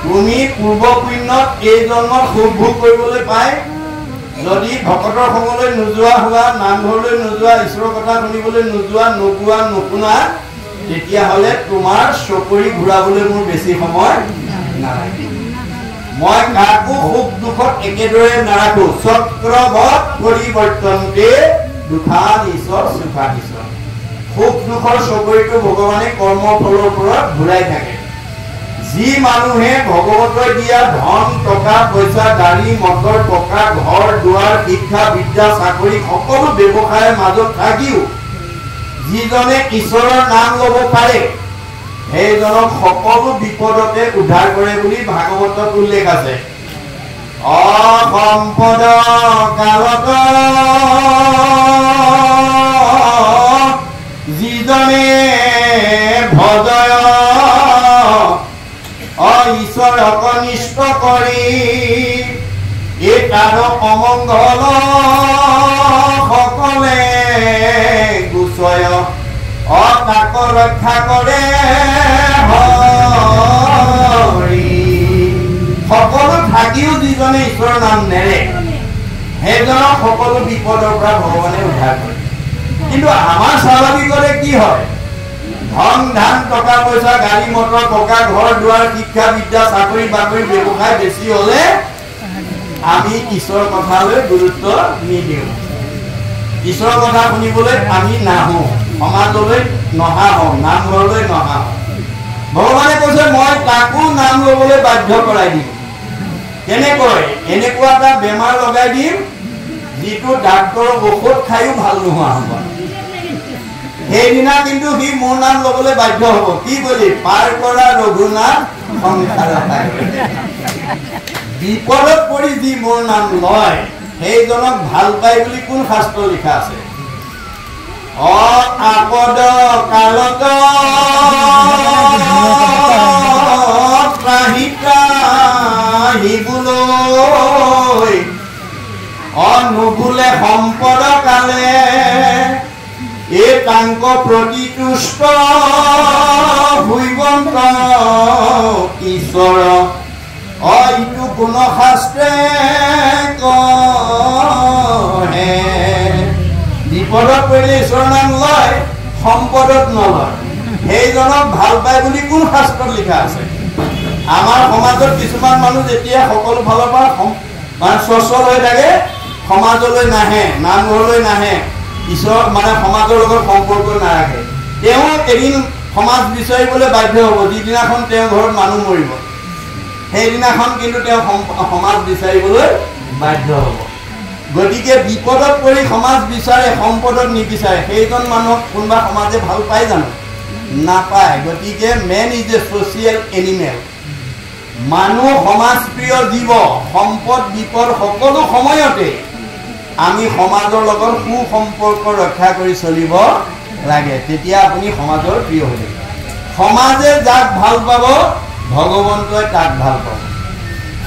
তুমি পূৰ্ব পুণ্যত এই জন্মত সুখ ভোগ কৰিবলৈ পায় যদি ভকতৰ সঙলৈ নোযোৱা হোৱা নামঘৰলৈ নোযোৱা ঈশ্বৰৰ কথা শুনিবলৈ নোযোৱা নোগোৱা নুশুনা তেতিয়াহ'লে তোমাৰ চকৰি ঘূৰাবলৈ মোৰ বেছি সময় নালাগে মই কাকো সুখ দুখত একেদৰে নাৰাখো চক্ৰবৎ পৰিৱৰ্তনতে দুখান ঈশ্বৰ সুখান ঈশ্বৰ সুখ দুখৰ চকৰিটো ভগৱানে কৰ্মফলৰ ওপৰত ঘূৰাই থাকে যি মানুহে ভগৱতৰ দিয়া ধন টকা পইচা গাড়ী মটৰ টকা ঘৰ দুৱাৰ শিক্ষা বিদ্যা চাকৰি সকলো ব্যৱসায়ৰ মাজত থাকিও যিজনে ঈশ্বৰৰ নাম ল'ব পাৰে সেইজনক সকলো বিপদতে উদ্ধাৰ কৰে বুলি ভাগৱতত উল্লেখ আছে অসম্পদ কালত যিজনে ভজয় ঈশ্বৰক নিষ্ঠ কৰি এই তাৰ অমংগল সকলে গুচয় তাক ৰক্ষা কৰে হৰি সকলো থাকিও যিজনে ঈশ্বৰৰ নাম নেৰে সেইজনক সকলো বিপদৰ পৰা ভগৱানে উদ্ধাৰ কৰে কিন্তু আমাৰ স্বাভাৱিকতে কি হয় ধন ধান টকা পইচা গাড়ী মটৰ টকা ঘৰ দুৱাৰ শিক্ষা বিদ্যা চাকৰি বাকৰি ব্যৱসায় বেছি হলে আমি ঈশ্বৰৰ কথালৈ গুৰুত্ব নিদিওঁ ঈশ্বৰৰ কথা শুনিবলৈ আমি নাহো সমাজলৈ নহা হওঁ নামঘৰলৈ নহা হওঁ ভগৱানে কৈছে মই তাকো নাম ল'বলৈ বাধ্য কৰাই দিম কেনেকৈ এনেকুৱা এটা বেমাৰ লগাই দিম যিটো ডাক্তৰৰ ঔষধ খায়ো ভাল নোহোৱা হ'ব সেইদিনা কিন্তু সি মোৰ নাম ল'বলৈ বাধ্য হ'ব কি বুলি পাৰ কৰা ৰঘুনাথ সংসাৰ বিপদত পৰি যি মোৰ নাম লয় সেইজনক ভাল পাই বুলি কোন শাস্ত্ৰ লিখা আছে আপদ কালত ত্ৰাহিবলৈ নুভুলে সম্পদ কালে এই তাংক প্ৰতিতুষ্ট ভৈবন্ত ঈশ্বৰ ইটো কোন শাস্ত্ৰে কহে বিপদত পৰিলে ঈশ্বৰৰ নাম লয় সম্পদত নলয় সেইজনক ভাল পায় বুলি কোন শাস্ত্ৰত লিখা আছে আমাৰ সমাজত কিছুমান মানুহ যেতিয়া সকলো ফালৰ পৰা মানে স্বচ্ছল হৈ থাকে সমাজলৈ নাহে নামঘৰলৈ নাহে ঈশ্বৰ মানে সমাজৰ লগত সম্পৰ্ক নাৰাখে তেওঁ এদিন সমাজ বিচাৰিবলৈ বাধ্য হ'ব যিদিনাখন তেওঁ ঘৰত মানুহ মৰিব সেইদিনাখন কিন্তু তেওঁ সমাজ বিচাৰিবলৈ বাধ্য হ'ব গতিকে বিপদত পৰি সমাজ বিচাৰে সম্পদত নিবিচাৰে সেইজন মানুহক কোনোবা সমাজে ভাল পায় জানো নাপায় গতিকে man is a social animal মানুহ সমাজপ্ৰিয় জীৱ সম্পদ বিপদ সকলো সময়তে আমি সমাজৰ লগত সুসম্পৰ্ক ৰক্ষা কৰি চলিব লাগে তেতিয়া আপুনি সমাজৰ প্ৰিয় হৈ থাকিব সমাজে যাক ভাল পাব ভগৱন্তই তাক ভাল পাব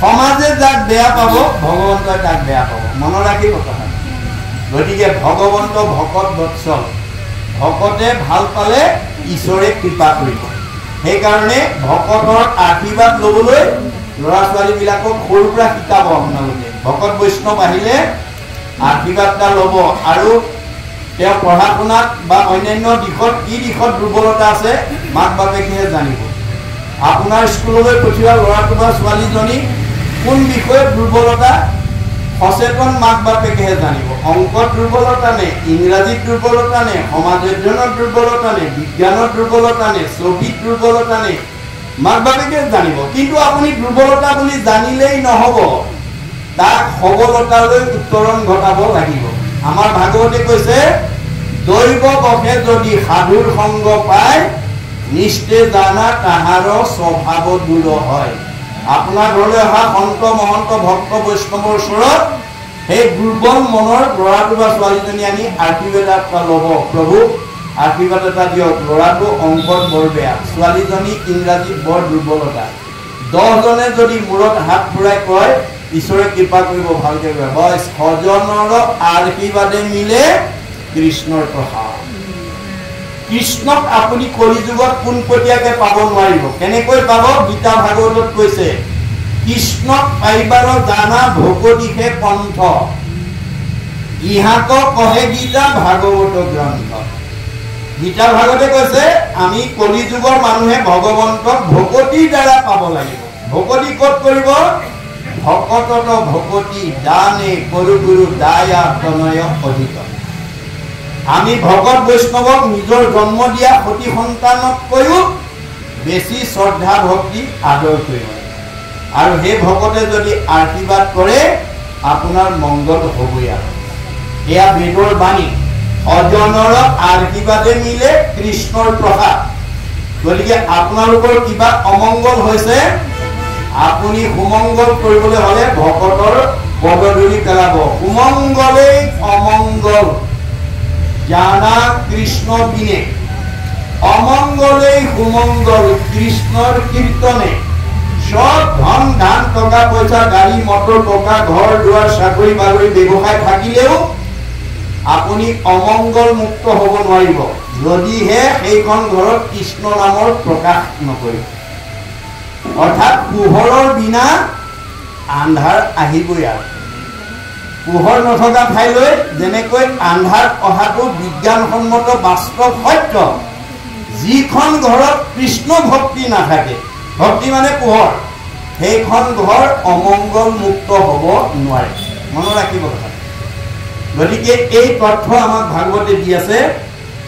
সমাজে যাক বেয়া পাব ভগৱন্তই তাক বেয়া পাব মনত ৰাখিব কথা গতিকে ভগৱন্ত ভকত বৎসল ভকতে ভাল পালে ঈশ্বৰে কৃপা কৰিব সেইকাৰণে ভকতৰ আশীৰ্বাদ ল'বলৈ ল'ৰা ছোৱালীবিলাকক সৰুৰ পৰা শিকাব আপোনালোকে ভকত বৈষ্ণৱ আহিলে আশীৰ্বাদ এটা ল'ব আৰু তেওঁ পঢ়া শুনাত বা অন্যান্য দিশত কি দিশত দুৰ্বলতা আছে মাক বাপেকেহে জানিব আপোনাৰ স্কুললৈ পঠিওৱা ল'ৰাটো বা ছোৱালীজনী কোন বিষয়ত দুৰ্বলতা সচেতন মাক বাপেকেহে জানিব অংকত দুৰ্বলতা নে ইংৰাজীত দুৰ্বলতা নে সমাজ অধ্যয়নত দুৰ্বলতা নে বিজ্ঞানত দুৰ্বলতা নে ছবিত দুৰ্বলতা নে মাক বাপেকে জানিব কিন্তু আপুনি দুৰ্বলতা বুলি জানিলেই নহ'ব তাক সবলতালৈ উত্তৰণ ঘটাব লাগিব আমাৰ ভাগৱতে কৈছে দৈৱ বশে যদি সাধুৰ সংগ পায় নিশ্চয় জানা তাহাৰ স্বভাৱ দূৰ হয় আপোনাৰ ঘৰলৈ অহা সন্ত মহন্ত ভক্ত বৈষ্ণৱৰ ওচৰত সেই দুৰ্বল মনৰ ল'ৰাটো বা ছোৱালীজনী আনি আশীৰ্বাদ এটা ল'ব, প্ৰভু আশীৰ্বাদ এটা দিয়ক, ল'ৰাটো অংকত বৰ বেয়া, ছোৱালীজনী ইংৰাজীত বৰ দুৰ্বলতা। 10 জনে যদি মূৰত হাত ফুৰাই কয় ঈশ্বৰে কৃপা কৰিব, ভালকে কয়, বছ সজনৰ আশীৰ্বাদে মিলে কৃষ্ণৰ প্ৰসাদ। কৃষ্ণক আপুনি কলিযুগত পোনপটীয়াকে পাব নোৱাৰিব। কেনেকৈ পাব? গীতা ভাগৱতত কৈছে, কৃষ্ণক পাইবাৰ জানা ভকতিহে কণ্ঠ, ইহাক কহে গীতা ভাগৱত গ্ৰন্থ। গীতা ভাগৱতে কৈছে আমি কলিযুগৰ মানুহে ভগৱন্তক ভকতিৰ দ্বাৰা পাব লাগিব। ভকতি ক'ত কৰিব? ভকতত ভকতি দানে কৰু গুৰু দায়া তনয় অধিক। আমি ভকত বৈষ্ণৱক নিজৰ জন্ম দিয়া সতী সন্তানতকৈও বেছি শ্ৰদ্ধা ভক্তি আদৰ কৰিব। আৰু সেই ভকতে যদি আশীৰ্বাদ কৰে আপোনাৰ মংগল হ'বই। আৰু এয়া বেদৰ বাণী, অজনৰ আশীৰ্বাদে মিলে কৃষ্ণৰ প্ৰসাদ। গতিকে আপোনালোকৰ কিবা অমংগল হৈছে, আপুনি সুমংগল কৰিবলৈ হ'লে ভকতৰ পদধূলি পেলাব। সুমংগলেই অমংগল জানা কৃষ্ণ বিনে, অমংগলেই সুমংগল কৃষ্ণৰ কীৰ্তনে। সব ধন ধান টকা পইচা গাড়ী মটৰ টকা ঘৰ দুৱাৰ চাকৰি বাকৰি ব্যৱসায় থাকিলেও আপুনি অমংগল মুক্ত হ'ব নোৱাৰিব যদিহে সেইখন ঘৰত কৃষ্ণ নামৰ প্ৰকাশ নকৰিব। অৰ্থাৎ পোহৰৰ বিনা আন্ধাৰ আহিবই। আৰু পোহৰ নথকা ঠাইলৈ যেনেকৈ আন্ধাৰ অহাটো বিজ্ঞানসন্মত বাস্তৱ সত্য, যিখন ঘৰত কৃষ্ণ ভক্তি নাথাকে, ভক্তি মানে পোহৰ, সেইখন ঘৰ অমংগল মুক্ত হ'ব নোৱাৰে। মনত ৰাখিব কথা। গতিকে এই তথ্য আমাক ভাগৱতে দি আছে।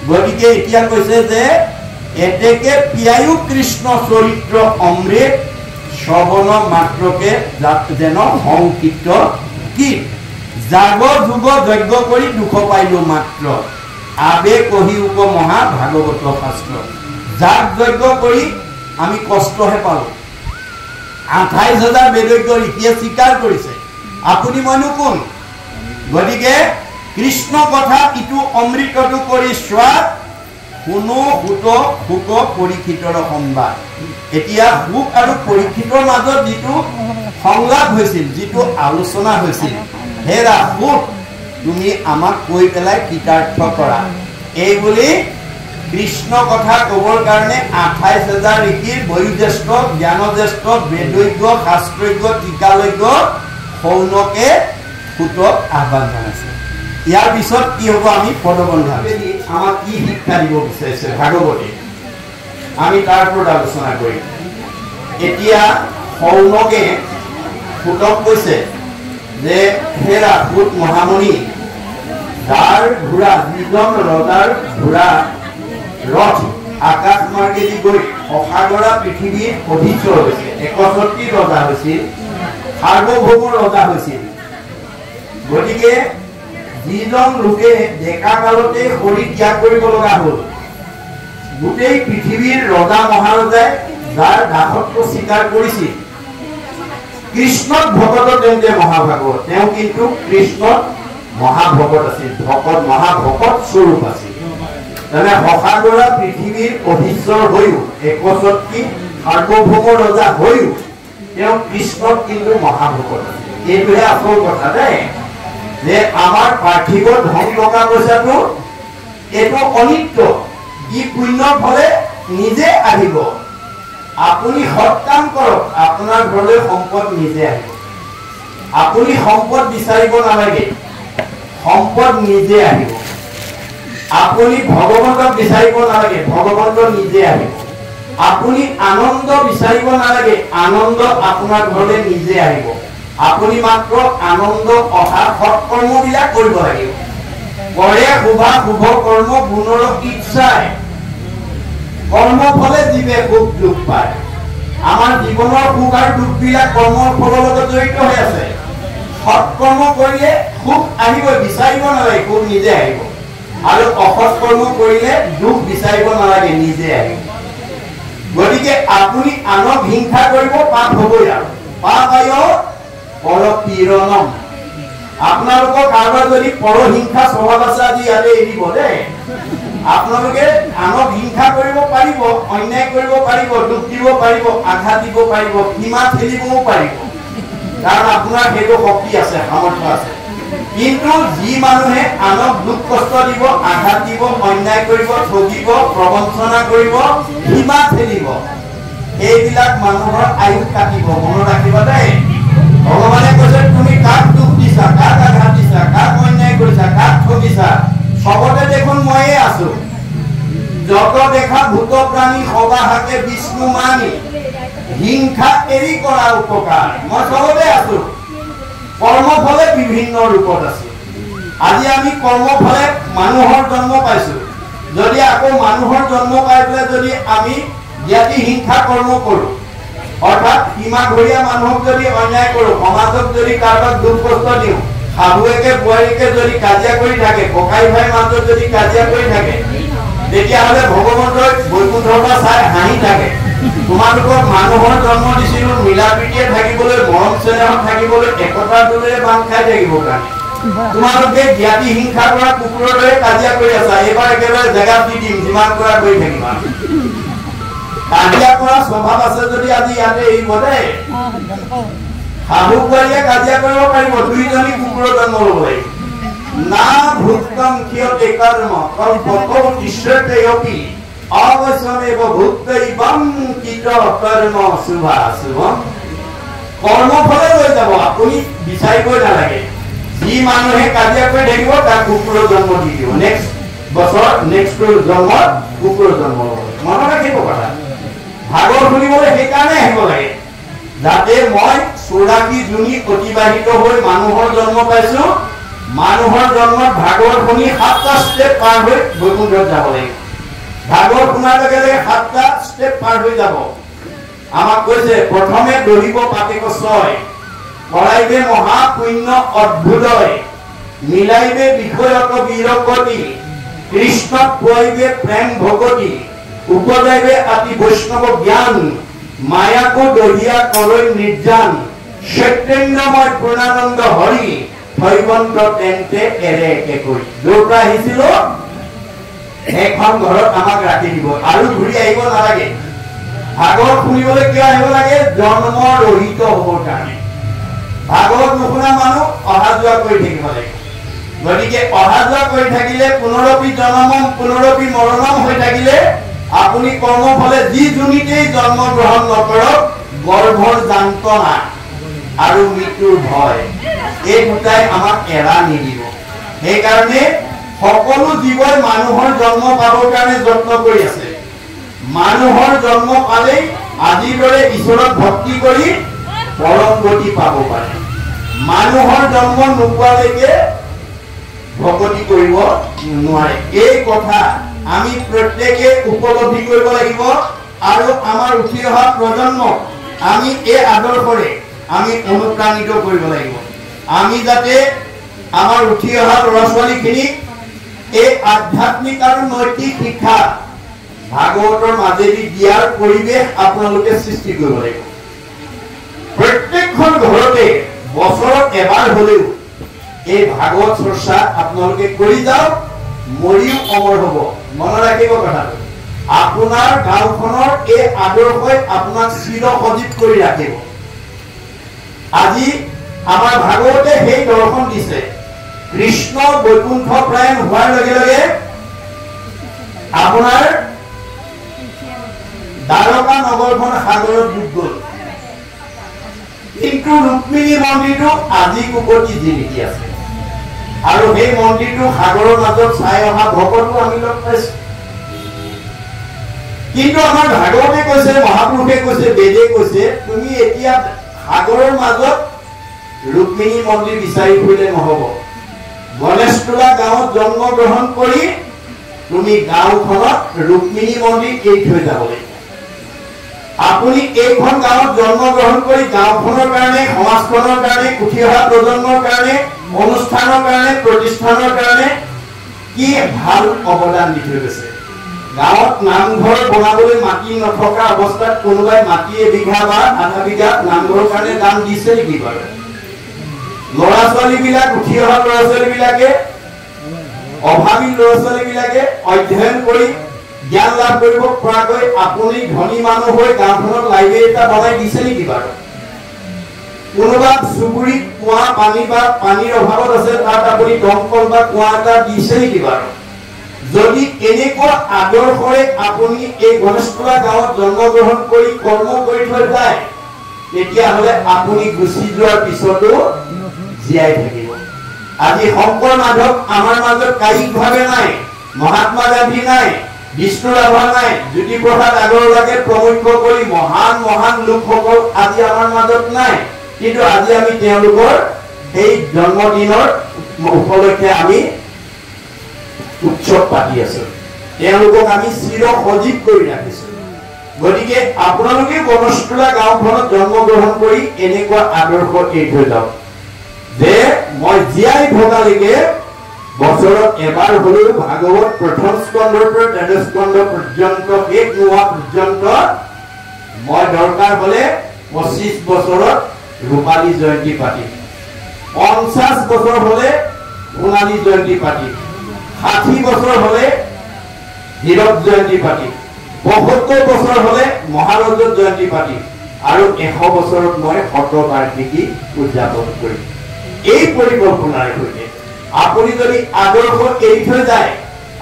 গতিকে এতিয়া কৈছে যে এতেকে পিয়ায়ো কৃষ্ণ চৰিত্ৰ অমৃত, শ্ৰৱণ মাত্ৰকে যেন সংকীৰ্ত কীট, জাগ যুগ যজ্ঞ কৰি দুখ পাইলো মাত্ৰ, আবে কহি উপ মহা ভাগৱত শাস্ত্ৰ। যাগ যজ্ঞ কৰি আমি কষ্টহে পালো। 28,000 বেদজ্ঞ ঋষিয়ে স্বীকাৰ কৰিছে, আপুনি মইনো কোন? গতিকে কৃষ্ণ কথা ইটো অমৃতটো কৰি চোৱা, শুনো সুক পৰীক্ষিতৰ সংবাদ। এতিয়া সুক আৰু পৰীক্ষিতৰ মাজত যিটো সংলাপ হৈছিল, যিটো আলোচনা হৈছিল, হেৰা সুক তুমি আমাক কৈ পেলাই কৃতাৰ্থ কৰা, এইবুলি কৃষ্ণ কথা ক'বৰ কাৰণে 28,000 ঋষিৰ বয়োজ্যেষ্ঠ জ্ঞানজ্যেষ্ঠ বেদজ্ঞ শাস্ত্ৰজ্ঞ টীকালজ্ঞ সৌনকে সুতক আহ্বান জনাইছে। ইয়াৰ পিছত কি হ'ব আমি পদবন্ধা আমাক কি শিক্ষা দিব বিচাৰিছে ভাগৱতী, আমি তাৰ ওপৰত আলোচনা কৰিম। এতিয়া সৌনকে সুতক কৈছে যে হেৰা সুত মহামণি, যাৰ ঘোঁৰা, যিজন ৰজাৰ ঘোঁৰা ৰথ আকাশ মাৰ্গেদি গৈ অসাগৰা পৃথিৱীৰ অধীশ্বৰ হৈছে, 61 ৰজা হৈছিল, সাৰ্বভৌম ৰজা হৈছিল। গতিকে যিজন লোকে ডেকা কালতে শৰীৰ ত্যাগ কৰিব লগা হ'ল, গোটেই পৃথিৱীৰ ৰজা মহাৰজাই যাৰ দাসত্ব স্বীকাৰ কৰিছিল, কৃষ্ণত ভকত তেন্তে মহাভাগৱত, তেওঁ কিন্তু কৃষ্ণত মহাভকত আছিল, ভকত মহাভকত স্বৰূপ আছিল। তেনে সসাগৰা পৃথিৱীৰ অধীশ্বৰ হৈও 61 সাৰ্বভৌম ৰজা হৈও তেওঁ কৃষ্ণত কিন্তু মহাভকত আছিল। এইটোহে আচল কথা দেই, যে আমাৰ পাৰ্থিৱ ধন টকা পইচাটো এইটো অনিত্য, ই পুণ্যৰ ফলে নিজে আহিব। আপুনি সৎ কাম কৰক, আপোনাৰ ঘৰলৈ সম্পদ নিজে আহিব। আপুনি সম্পদ বিচাৰিব নালাগে, সম্পদ নিজে আহিব। আপুনি ভগৱন্তক বিচাৰিব নালাগে, ভগৱন্ত নিজে আহিব। আপুনি আনন্দ বিচাৰিব নালাগে, আনন্দ আপোনাৰ ঘৰলৈ নিজে আহিব। আপুনি মাত্ৰ আনন্দ অহা সৎকৰ্মবিলাক কৰিব লাগিব। কৰে শুভা শুভ কৰ্ম গুণৰ ইচ্ছাই, কৰ্ম ফলে জীৱে সুখ দুখ পায়। আমাৰ জীৱনৰ সুখ আৰু দুখবিলাক কৰ্মৰ ফলৰ লগত জড়িত হৈ আছে। সৎকৰ্ম কৰিলে সুখ আহিব, বিচাৰিব নালাগে, সুখ নিজে আহিব। আৰু অসৎ কৰ্ম কৰিলে দুখ বিচাৰিব নালাগে, নিজে আহিব। গতিকে আপুনি আনক হিংসা কৰিব পাপ হ'বই আৰু পাপায় পৰপীড়নম আপোনালোকৰ কাৰোবাৰ যদি পৰহিংসা স্বভাৱ আছে আজি ইয়াতে এৰিব দেই আপোনালোকে আনক হিংসা কৰিব পাৰিব অন্যায় কৰিব পাৰিব দুখ দিব পাৰিব আঘাত দিব পাৰিব সীমা ঠেলিবও পাৰিব কাৰণ আপোনাৰ সেইটো শক্তি আছে সামৰ্থ্য আছে কিন্তু যি মানুহে আনক দুখ কষ্ট দিব আঘাত দিব অন্যায় কৰিব ঠগিব প্ৰবঞ্চনা কৰিব সীমা ঠেলিব এইবিলাক মানুহৰ আয়ু কাটিব মনত ৰাখিব দেই ভগৱানে কৈছে তুমি কাক দুখ দিছা কাক আঘাত দিছা কাক অন্যায় কৰিছা কাক ঠগিছা সবতে দেখোন ময়ে আছো যত দেখা ভূত প্ৰাণী সবাহাকে বিষ্ণু মানি হিংসা এৰি কৰা উপকাৰ মই সবতে আছো কৰ্মফলে বিভিন্ন ৰূপত আছে আজি আমি কৰ্মফলে মানুহৰ জন্ম পাইছো যদি আকৌ মানুহৰ জন্ম পাই পেলাই যদি আমি জ্ঞাতি হিংসা কৰ্ম কৰো অৰ্থাৎ সীমাঘৰীয়া মানুহক যদি অন্যায় কৰো সমাজক যদি কাৰোবাক দুখ কষ্ট দিওঁ শাহুৱেকে বোৱাৰীকে যদি কাজিয়া কৰি থাকে ককাই ভাই মাজত যদি কাজিয়া কৰি থাকে তেতিয়াহ'লে ভগৱন্তৰ বৈকুণ্ঠৰ পৰা চাই হাঁহি থাকে তোমালোকক মানুহৰ জন্ম দিছিলো মিলা প্ৰীতিয়ে থাকিবলৈ মৰম চেনেহত থাকিবলৈ একতাৰ দোলেৰে বান্ধ খাই থাকিবৰ কাৰণে তোমালোকে জ্ঞাতি হিংসা কৰা কুকুৰৰ দৰে কাজিয়া কৰি আছা এইবাৰ একেবাৰে জেগাত দি দিম যিমান কৰা কৰি থাকিবা কাজিয়া কৰা স্বভাৱ আছে যদি আজি ইয়াতে এৰিব দেই শাহু বোৱাৰীয়ে কাজিয়া কৰিব পাৰিব দুইজনী কুকুৰৰ জন্ম ল'ব লাগিব না ভুক্তম কিয়তে কৰ্ম কল্পকো তিষ্ঠতেয়পি অৱশ্যমেব ভুক্তৈবম কিত কৰ্ম শুভা শুভম কৰ্মফলে লৈ যাব আপুনি বিচাৰিবই নালাগে যি মানুহে কাজিয়া কৰি থাকিব তাক কুকুৰৰ জন্ম দি দিব নেক্সট বছৰ নেক্সট জন্মত কুকুৰৰ জন্ম ল'ব মনত ৰাখিব কথা ভাগৰ শুনিবলৈ সেইকাৰণে আহিব লাগে যাতে মই 84 জুনি অতিবাহিত হৈ মানুহৰ জন্ম পাইছো মানুহৰ জন্মত ভাগৰ শুনি 7টা ষ্টেপ পাৰ হৈ বৈকুণ্ঠত যাব লাগিব ভাগৰ শুনাৰ লগে লগে 7টা ষ্টেপ পাৰ হৈ যাব আমাক কৈছে প্ৰথমে দহিব পাতিক ছয় কৰাইবে মহা পুণ্য অদ্ভুতয় মিলাইবে বিষয়ত বীৰকতি কৃষ্ণক পুৱাইবে প্ৰেম ভগতি উপজাইবে আতি বৈষ্ণৱ জ্ঞান মায়াকো দহিয়া কলৈ নিৰ্জান সত্যেন্দ্ৰময় পূৰ্ণানন্দ হৰি থৈবন্ত তেন্তে এৰে একে কৰি য'ৰ পৰা আহিছিলো এখন ঘৰত আমাক ৰাখি দিব আৰু ঘূৰি আহিব নালাগে ভাগৱত শুনিবলৈ কিয় আহিব লাগে জন্ম ৰহিত হ'বৰ কাৰণে ভাগৱত নুশুনা মানুহ অহা যোৱা কৰি থাকিব লাগে গতিকে অহা যোৱা কৰি থাকিলে পুনৰপি জনমম পুনৰপি মৰণম হৈ থাকিলে আপুনি কৰ্মফলে যি জুনিতেই জন্ম গ্ৰহণ নকৰক গৰ্ভৰ যান্ত্ৰণা আৰু মৃত্যুৰ ভয় এই দুটাই আমাক এৰা নিদিব সেইকাৰণে সকলো জীৱই মানুহৰ জন্ম পাবৰ কাৰণে যত্ন কৰি আছে মানুহৰ জন্ম পালেই আজিৰ দৰে ঈশ্বৰক ভক্তি কৰি পৰম গতি পাব পাৰে মানুহৰ জন্ম নোপোৱালৈকে ভক্তি কৰিব নোৱাৰে এই কথা আমি প্ৰত্যেকে উপলব্ধি কৰিব লাগিব আৰু আমাৰ উঠি অহা প্ৰজন্মক আমি এই আদৰ্শৰে আমি অনুপ্ৰাণিত কৰিব লাগিব আমি যাতে আমাৰ উঠি অহা ল'ৰা ছোৱালীখিনিক এই আধ্যাত্মিক আৰু নৈতিক শিক্ষা ভাগৱতৰ মাজেদি দিয়াৰ পৰিৱেশ আপোনালোকে সৃষ্টি কৰিব লাগিব প্ৰত্যেকখন ঘৰতে বছৰত এবাৰ হ'লেও এই ভাগৱত চৰ্চা আপোনালোকে কৰি যাওক মৰিও অমৰ হ'ব মনত ৰাখিব কথাটো আপোনাৰ গাঁওখনৰ এই আদৰ্শই আপোনাক চিৰ সজীৱ কৰি ৰাখিব আজি আমাৰ ভাগৱতে সেই দৰ্শন দিছে কৃষ্ণ বৈকুণ্ঠ প্ৰায়ণ হোৱাৰ লগে লগে আপোনাৰ দ্বাৰকা নগৰখন সাগৰত ডুব গ'ল কিন্তু ৰুক্মিণী মন্দিৰটো আজি কুকতি জিলিকি আছে আৰু সেই মন্দিৰটো সাগৰৰ মাজত চাই অহা ভকতো আমি লগ পাইছো কিন্তু আমাৰ ভাগৱতে কৈছে মহাপুৰুষে কৈছে বেদে কৈছে তুমি এতিয়া সাগৰৰ মাজত ৰুক্মিণী মন্দিৰ বিচাৰি ফুৰিলে নহব গণেশতোলা গাঁৱত জন্ম গ্ৰহণ কৰি তুমি গাঁওখনত ৰুক্মিণী মন্দিৰ এৰি থৈ যাব লাগিব আপুনি এইখন গাঁৱত জন্ম গ্ৰহণ কৰি গাঁওখনৰ কাৰণে সমাজখনৰ কাৰণে উঠি অহা প্ৰজন্মৰ কাৰণে অনুষ্ঠানৰ কাৰণে প্ৰতিষ্ঠানৰ কাৰণে কি ভাল অৱদান দি থৈ গৈছে গাঁৱত নামঘৰ বনাবলৈ মাটি নথকা অৱস্থাত কোনোবাই মাটি এবিঘা বা আধা বিঘা নামঘৰৰ কাৰণে দান দিছে নেকি বাৰু? ল'ৰা ছোৱালীবিলাক উঠি অহা ল'ৰা ছোৱালীবিলাকে অভাৱী ল'ৰা ছোৱালীবিলাকে অধ্যয়ন কৰি জ্ঞান লাভ কৰিব পৰাকৈ আপুনি ধনী মানুহ হৈ গাঁওখনত লাইব্ৰেৰী এটা বনাই দিছে নেকি বাৰু? কোনোবা চুবুৰীত কুঁৱা পানী বা পানীৰ অভাৱত আছে তাত আপুনি দমকল বা কুঁৱা এটা দিছে নেকি বাৰু? যদি এনেকুৱা আদৰ্শৰে আপুনি এই গণেশতলা গাঁৱত জন্মগ্ৰহণ কৰি কৰ্ম কৰি থৈ যায় তেতিয়াহ'লে আপুনি গুচি যোৱাৰ পিছতো জীয়াই থাকিব। আজি শংকৰ মাধৱ আমাৰ মাজত কায়িকভাৱে নাই, মহাত্মা গান্ধী নাই, বিষ্ণু ৰাভা নাই, জ্যোতিপ্ৰসাদ আগৰৱালাকে প্ৰমুখ্য কৰি মহান মহান লোকসকল আজি আমাৰ মাজত নাই, কিন্তু আজি আমি তেওঁলোকৰ সেই জন্মদিনৰ উপলক্ষে আমি উৎসৱ পাতি আছো, তেওঁলোকক আমি চিৰ সজীৱ কৰি ৰাখিছো। গতিকে আপোনালোকে গণেশতলা গাঁওখনত জন্মগ্ৰহণ কৰি এনেকুৱা আদৰ্শ এৰি থৈ যাওক যে মই জীয়াই থকালৈকে বছৰত এবাৰ হলেও ভাগৱত প্ৰথম স্কন্ধৰ পৰা দ্বাদশ স্কন্ধ পৰ্যন্ত শেষ নোহোৱা পৰ্যন্ত মই দৰকাৰ হলে 25 বছৰত ৰূপালী জয়ন্তী পাতিম, 50 বছৰ হলে সোণালী জয়ন্তী পাতিম, 60 বছৰ হলে হীৰক জয়ন্তী পাতিম, 72 বছৰ হলে মহাৰজত জয়ন্তী পাতিম আৰু 100 বছৰত মই শতবাৰ্ষিকী উদযাপন কৰিম। এই পৰিকল্পনাৰ সৈতে আপুনি যদি আদৰ্শ এৰি থৈ যায়,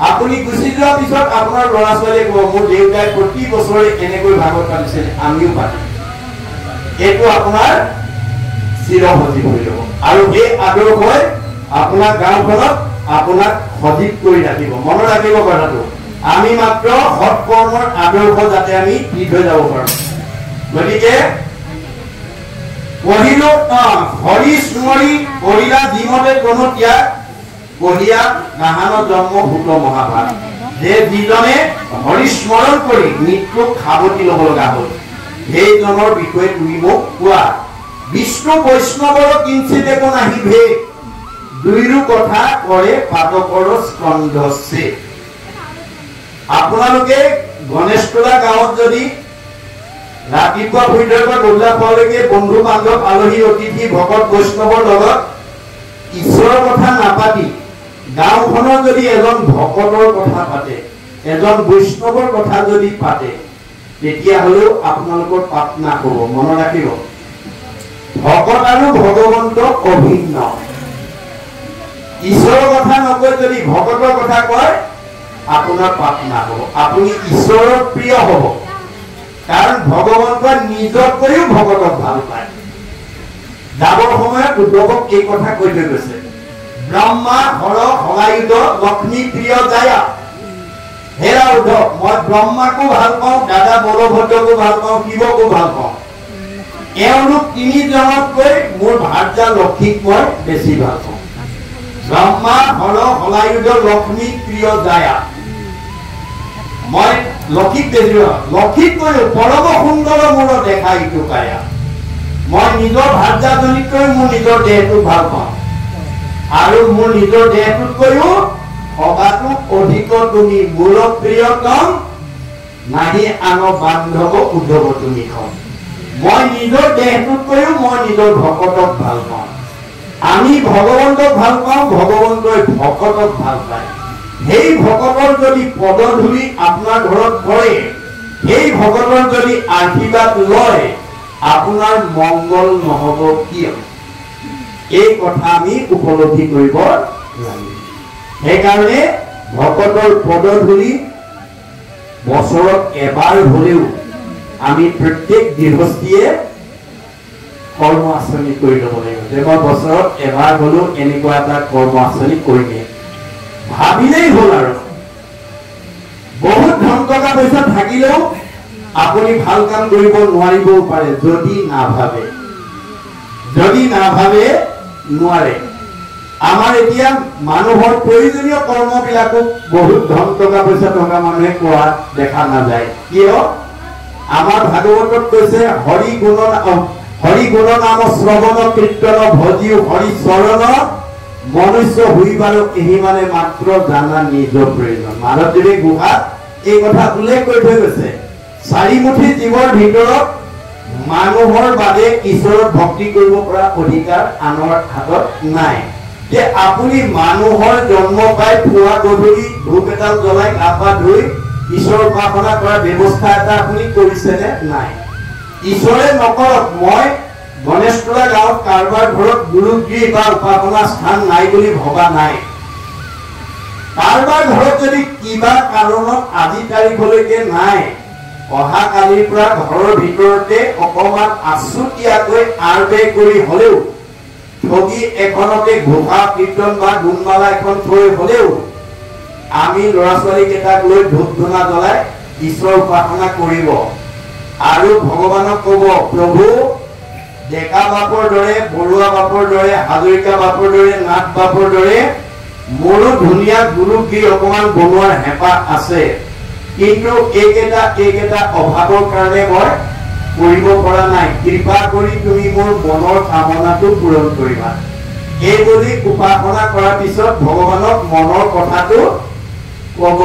আপুনি গুচি যোৱাৰ পিছত আপোনাৰ ল'ৰা ছোৱালীয়ে ক'ব মোৰ দেউতাই প্ৰতি বছৰে এনেকৈ ভাগৱত পাতিছিল, আমিও পাতিম। এইটো আপোনাৰ চিৰসজীৱ হৈ যাব আৰু এই আদৰ্শই আপোনাৰ গাঁওখনত আপোনাক সজীৱ কৰি ৰাখিব। মনত ৰাখিব কথাটো, আমি মাত্ৰ সৎ কৰ্মৰ আদৰ্শ যাতে আমি দি থৈ যাব পাৰো। গতিকে পঢ়িলো হৰি স্মৰি কৰিলা জীৱনে কোনো ত্যাগ কহিয়া নাহানত জন্ম ভূত মহাভাগ, যে যিজনে হৰি স্মৰণ কৰি মৃত্যুক সাৱটি ল'ব লগা হ'ল সেইজনৰ বিষয়ে তুমি মোক কোৱা। বিষ্ণু বৈষ্ণৱৰ কিঞ্চিত একো নাহি ভেদ, দুইৰো কথা কৰে পাতকৰ স্কন্ধছে। আপোনালোকে গণেশতলা গাঁৱত যদি ৰাতিপুৱা শুই থকাৰ পৰা গধূলা পোৱালৈকে বন্ধু বান্ধৱ আলহী অতিথি ভকত বৈষ্ণৱৰ লগত ঈশ্বৰৰ কথা নাপাতি গাঁওখনৰ যদি এজন ভকতৰ কথা পাতে, এজন বৈষ্ণৱৰ কথা যদি পাতে, তেতিয়াহ'লেও আপোনালোকৰ পাপ নাশ হ'ব। মনত ৰাখিব, ভকত আৰু ভগৱন্ত অভিন্ন। ঈশ্বৰৰ কথা নকৈ যদি ভকতৰ কথা কয় আপোনাৰ পাপ নাশ হ'ব, আপুনি ঈশ্বৰৰ প্ৰিয় হ'ব। কাৰণ ভগৱন্তই নিজতকৈও ভকতক ভাল পায়। যাবৰ সময়ত উদ্ধৱক এই কথা কৈ থৈ গৈছে, ব্ৰহ্মা হৰ হলায়ুধ লক্ষ্মী প্ৰিয় জায়া। হেৰা উদ্ধৱ, মই ব্ৰহ্মাকো ভাল পাওঁ, দাদা বলভদ্ৰকো ভাল পাওঁ, শিৱকো ভাল পাওঁ। এওঁলোক তিনিজনতকৈ মোৰ ভাৰ্যা লক্ষীক মই বেছি ভাল পাওঁ। ব্ৰহ্মা হৰ হলায়ুধ লক্ষ্মী প্ৰিয় জায়া, মই লক্ষীক বেছি লক্ষীতকৈ পৰম সুন্দৰ মোৰ দেখা ইটো কায়া। মই নিজৰ ভাৰ্যাজনীতকৈ মোৰ নিজৰ দেহটো ভাল পাওঁ আৰু মোৰ নিজৰ দেহটোতকৈও সবাতো অধিক তুমি মোৰ প্ৰিয়তম, নাহি আন বান্ধৱ উদ্ধৱ তুমি খন। মই নিজৰ দেহটোতকৈও মই নিজৰ ভকতক ভাল পাওঁ। আমি ভগৱন্তক ভাল পাওঁ, ভগৱন্তই ভকতক ভাল পায়। সেই ভকতৰ যদি পদধূলি আপোনাৰ ঘৰত পৰে, সেই ভকতৰ যদি আশীৰ্বাদ লয়, আপোনাৰ মংগল নহব কিয়? এই কথা আমি উপলব্ধি কৰিব লাগিব। সেইকাৰণে ভকতৰ পদধূলি বছৰত এবাৰ হলেও আমি প্ৰত্যেক গৃহস্থীয়ে কৰ্ম আঁচনি কৰি ল'ব লাগিব যে মই বছৰত এবাৰ হলেও এনেকুৱা এটা কৰ্ম আঁচনি কৰিমে। ভাবিলেই হ'ল আৰু বহুত ধন টকা পইচা থাকিলেও আপুনি ভাল কাম কৰিব নোৱাৰিবও পাৰে যদি নাভাবে। যদি নাভাবে নোৱাৰে। আমাৰ এতিয়া মানুহৰ প্ৰয়োজনীয় কৰ্মবিলাকো বহুত ধন টকা পইচা থকা মানুহে কৰা দেখা নাযায়। কিয়? আমাৰ ভাগৱতত কৈছে হৰি গুণ নাম শ্ৰৱণ কীৰ্তন ভজিও হৰি চৰণ মনুষ্য হুইবাৰো এহি মানে মাত্ৰ জানা নিজৰ প্ৰয়োজন। মাধৱদেৱে গুহাত এই কথা উল্লেখ কৰি থৈ গৈছে চাৰিমুঠি জীৱৰ ভিতৰত মানুহৰ বাদে ঈশ্বৰৰ ভক্তি কৰিব পৰা অধিকাৰ আনৰ হাতত নাই যে আপুনি মানুহৰ জন্ম পাই পুৱা গধূলি ধূপ এডাল জ্বলাই গা পা ধুই ঈশ্বৰ উপাসনা কৰাৰ ব্যৱস্থা এটা আপুনি কৰিছেনে নাই ঈশ্বৰে নকৰক মই গণেশতলা গাঁৱত কাৰোবাৰ ঘৰত গুৰুগৃহ বা উপাসনা স্থান নাই বুলি ভবা নাই কাৰোবাৰ ঘৰত যদি কিবা কাৰণত আজি তাৰিখলৈকে নাই অহা কালিৰ পৰা ঘৰৰ ভিতৰতে অকমান আছুতীয়াকৈ আৰবে কৰি হলেও ঠগি এখনতে ঘোষা কীৰ্তন বা গুণমালা এখন থৈ হলেও আমি ল'ৰা ছোৱালী কেইটাক লৈ ধূপ ধূনা জ্বলাই ঈশ্বৰ উপাসনা কৰিব আৰু ভগৱানক ক'ব প্ৰভু ডেকা বাপৰ দৰে বৰুৱা বাপৰ দৰে হাজৰিকা বাপৰ দৰে নাথ বাপৰ দৰে মোৰো ধুনীয়া গুৰুগৃহ অকমান বনোৱাৰ হেঁপাহ আছে কিন্তু এইকেইটা অভাৱৰ কাৰণে মই কৰিব পৰা নাই কৃপা কৰি তুমি মোৰ মনৰ কামনাটো পূৰণ কৰিবা এই বুলি উপাসনা কৰাৰ পিছত ভগৱানক মনৰ কথাটো ক'ব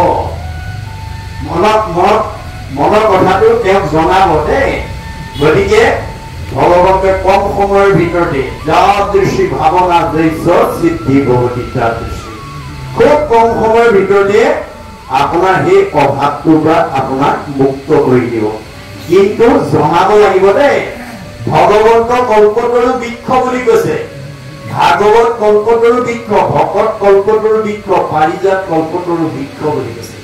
মনৰ কথাটো তেওঁক জনাব দেই গতিকে ভগৱন্তে কম সময়ৰ ভিতৰতে যাদৃশী ভাৱনা দৃশ্য সিদ্ধি ভৱতি তাদৃশী খুব কম সময়ৰ ভিতৰতে আপোনাৰ সেই অভাৱটোৰ পৰা আপোনাক মুক্ত কৰি দিব কিন্তু জনাব লাগিব দেই ভগৱন্ত কল্পতৰু বৃক্ষ বুলি কৈছে ভাগৱত কল্পতৰু বৃক্ষ ভকত কল্পতৰু বৃক্ষ পাৰিজাত কল্পতৰু বৃক্ষ বুলি কৈছে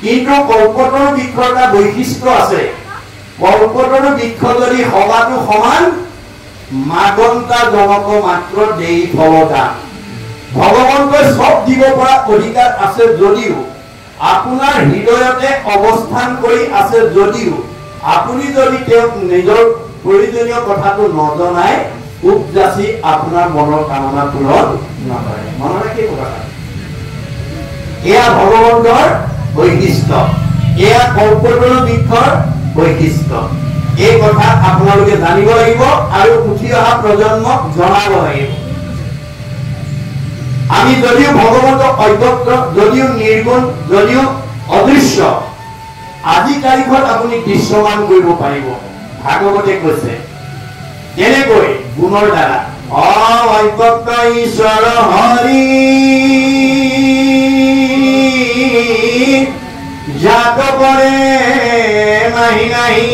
কিন্তু কল্পতৰু বৃক্ষৰ এটা বৈশিষ্ট্য আছে কল্পতৰু বৃক্ষ যদি সবাটো সমান মাগন্তা জনক মাত্ৰ দেই ফলদান ভগৱন্তই সব দিব পৰা অধিকাৰ আছে যদিও আপোনাৰ হৃদয়তে অৱস্থান কৰি আছে যদিও আপুনি যদি তেওঁক নিজৰ প্ৰয়োজনীয় কথাটো নজনাই উপজাচি আপোনাৰ মনৰ কামনা পূৰণ নকৰে মনত ৰাখিব কথা এয়া ভগৱন্তৰ বৈশিষ্ট্য এয়া কল্পতৰু বৃক্ষৰ বৈশিষ্ট্য এই কথা আপোনালোকে জানিব লাগিব আৰু উঠি অহা প্ৰজন্মক জনাব লাগিব আমি যদিও ভগৱন্ত অব্যক্ত যদিও নিৰ্গুণ যদিও অদৃশ্য আজি তাৰিখত আপুনি দৃশ্যমান কৰিব পাৰিব ভাগৱতে কৈছে কেনেকৈ গুণৰ দ্বাৰা অব্যক্ত ঈশ্বৰ হৰি জাত পৰে নাহি নাহি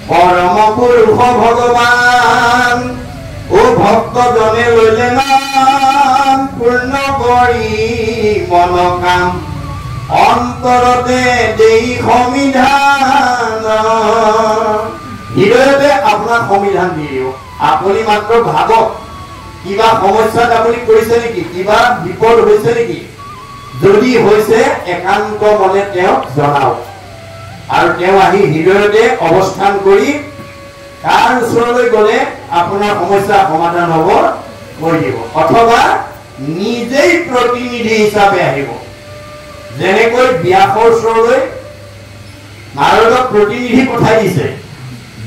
পৰম পুৰুষ ভগৱান ও ভক্ত জনে লইলে নাম পূৰ্ণ কৰি মন কাম অন্তৰতে দেই সমিধান হৃদয়তে আপোনাক সমিধান দিও আপুনি মাত্ৰ ভাবক কিবা সমস্যাত আপুনি কৰিছে নেকি কিবা বিপদ হৈছে নেকি যদি হৈছে একান্ত মনে তেওঁক জনাওক আৰু তেওঁ আহি হৃদয়তে অৱস্থান কৰি কাৰ ওচৰলৈ গ'লে আপোনাৰ সমস্যা সমাধান হ'ব কৈ দিব অথবা নিজেই প্ৰতিনিধি হিচাপে আহিব যেনেকৈ ব্যাসৰ ওচৰলৈ নাৰদক প্ৰতিনিধি পঠাই দিছে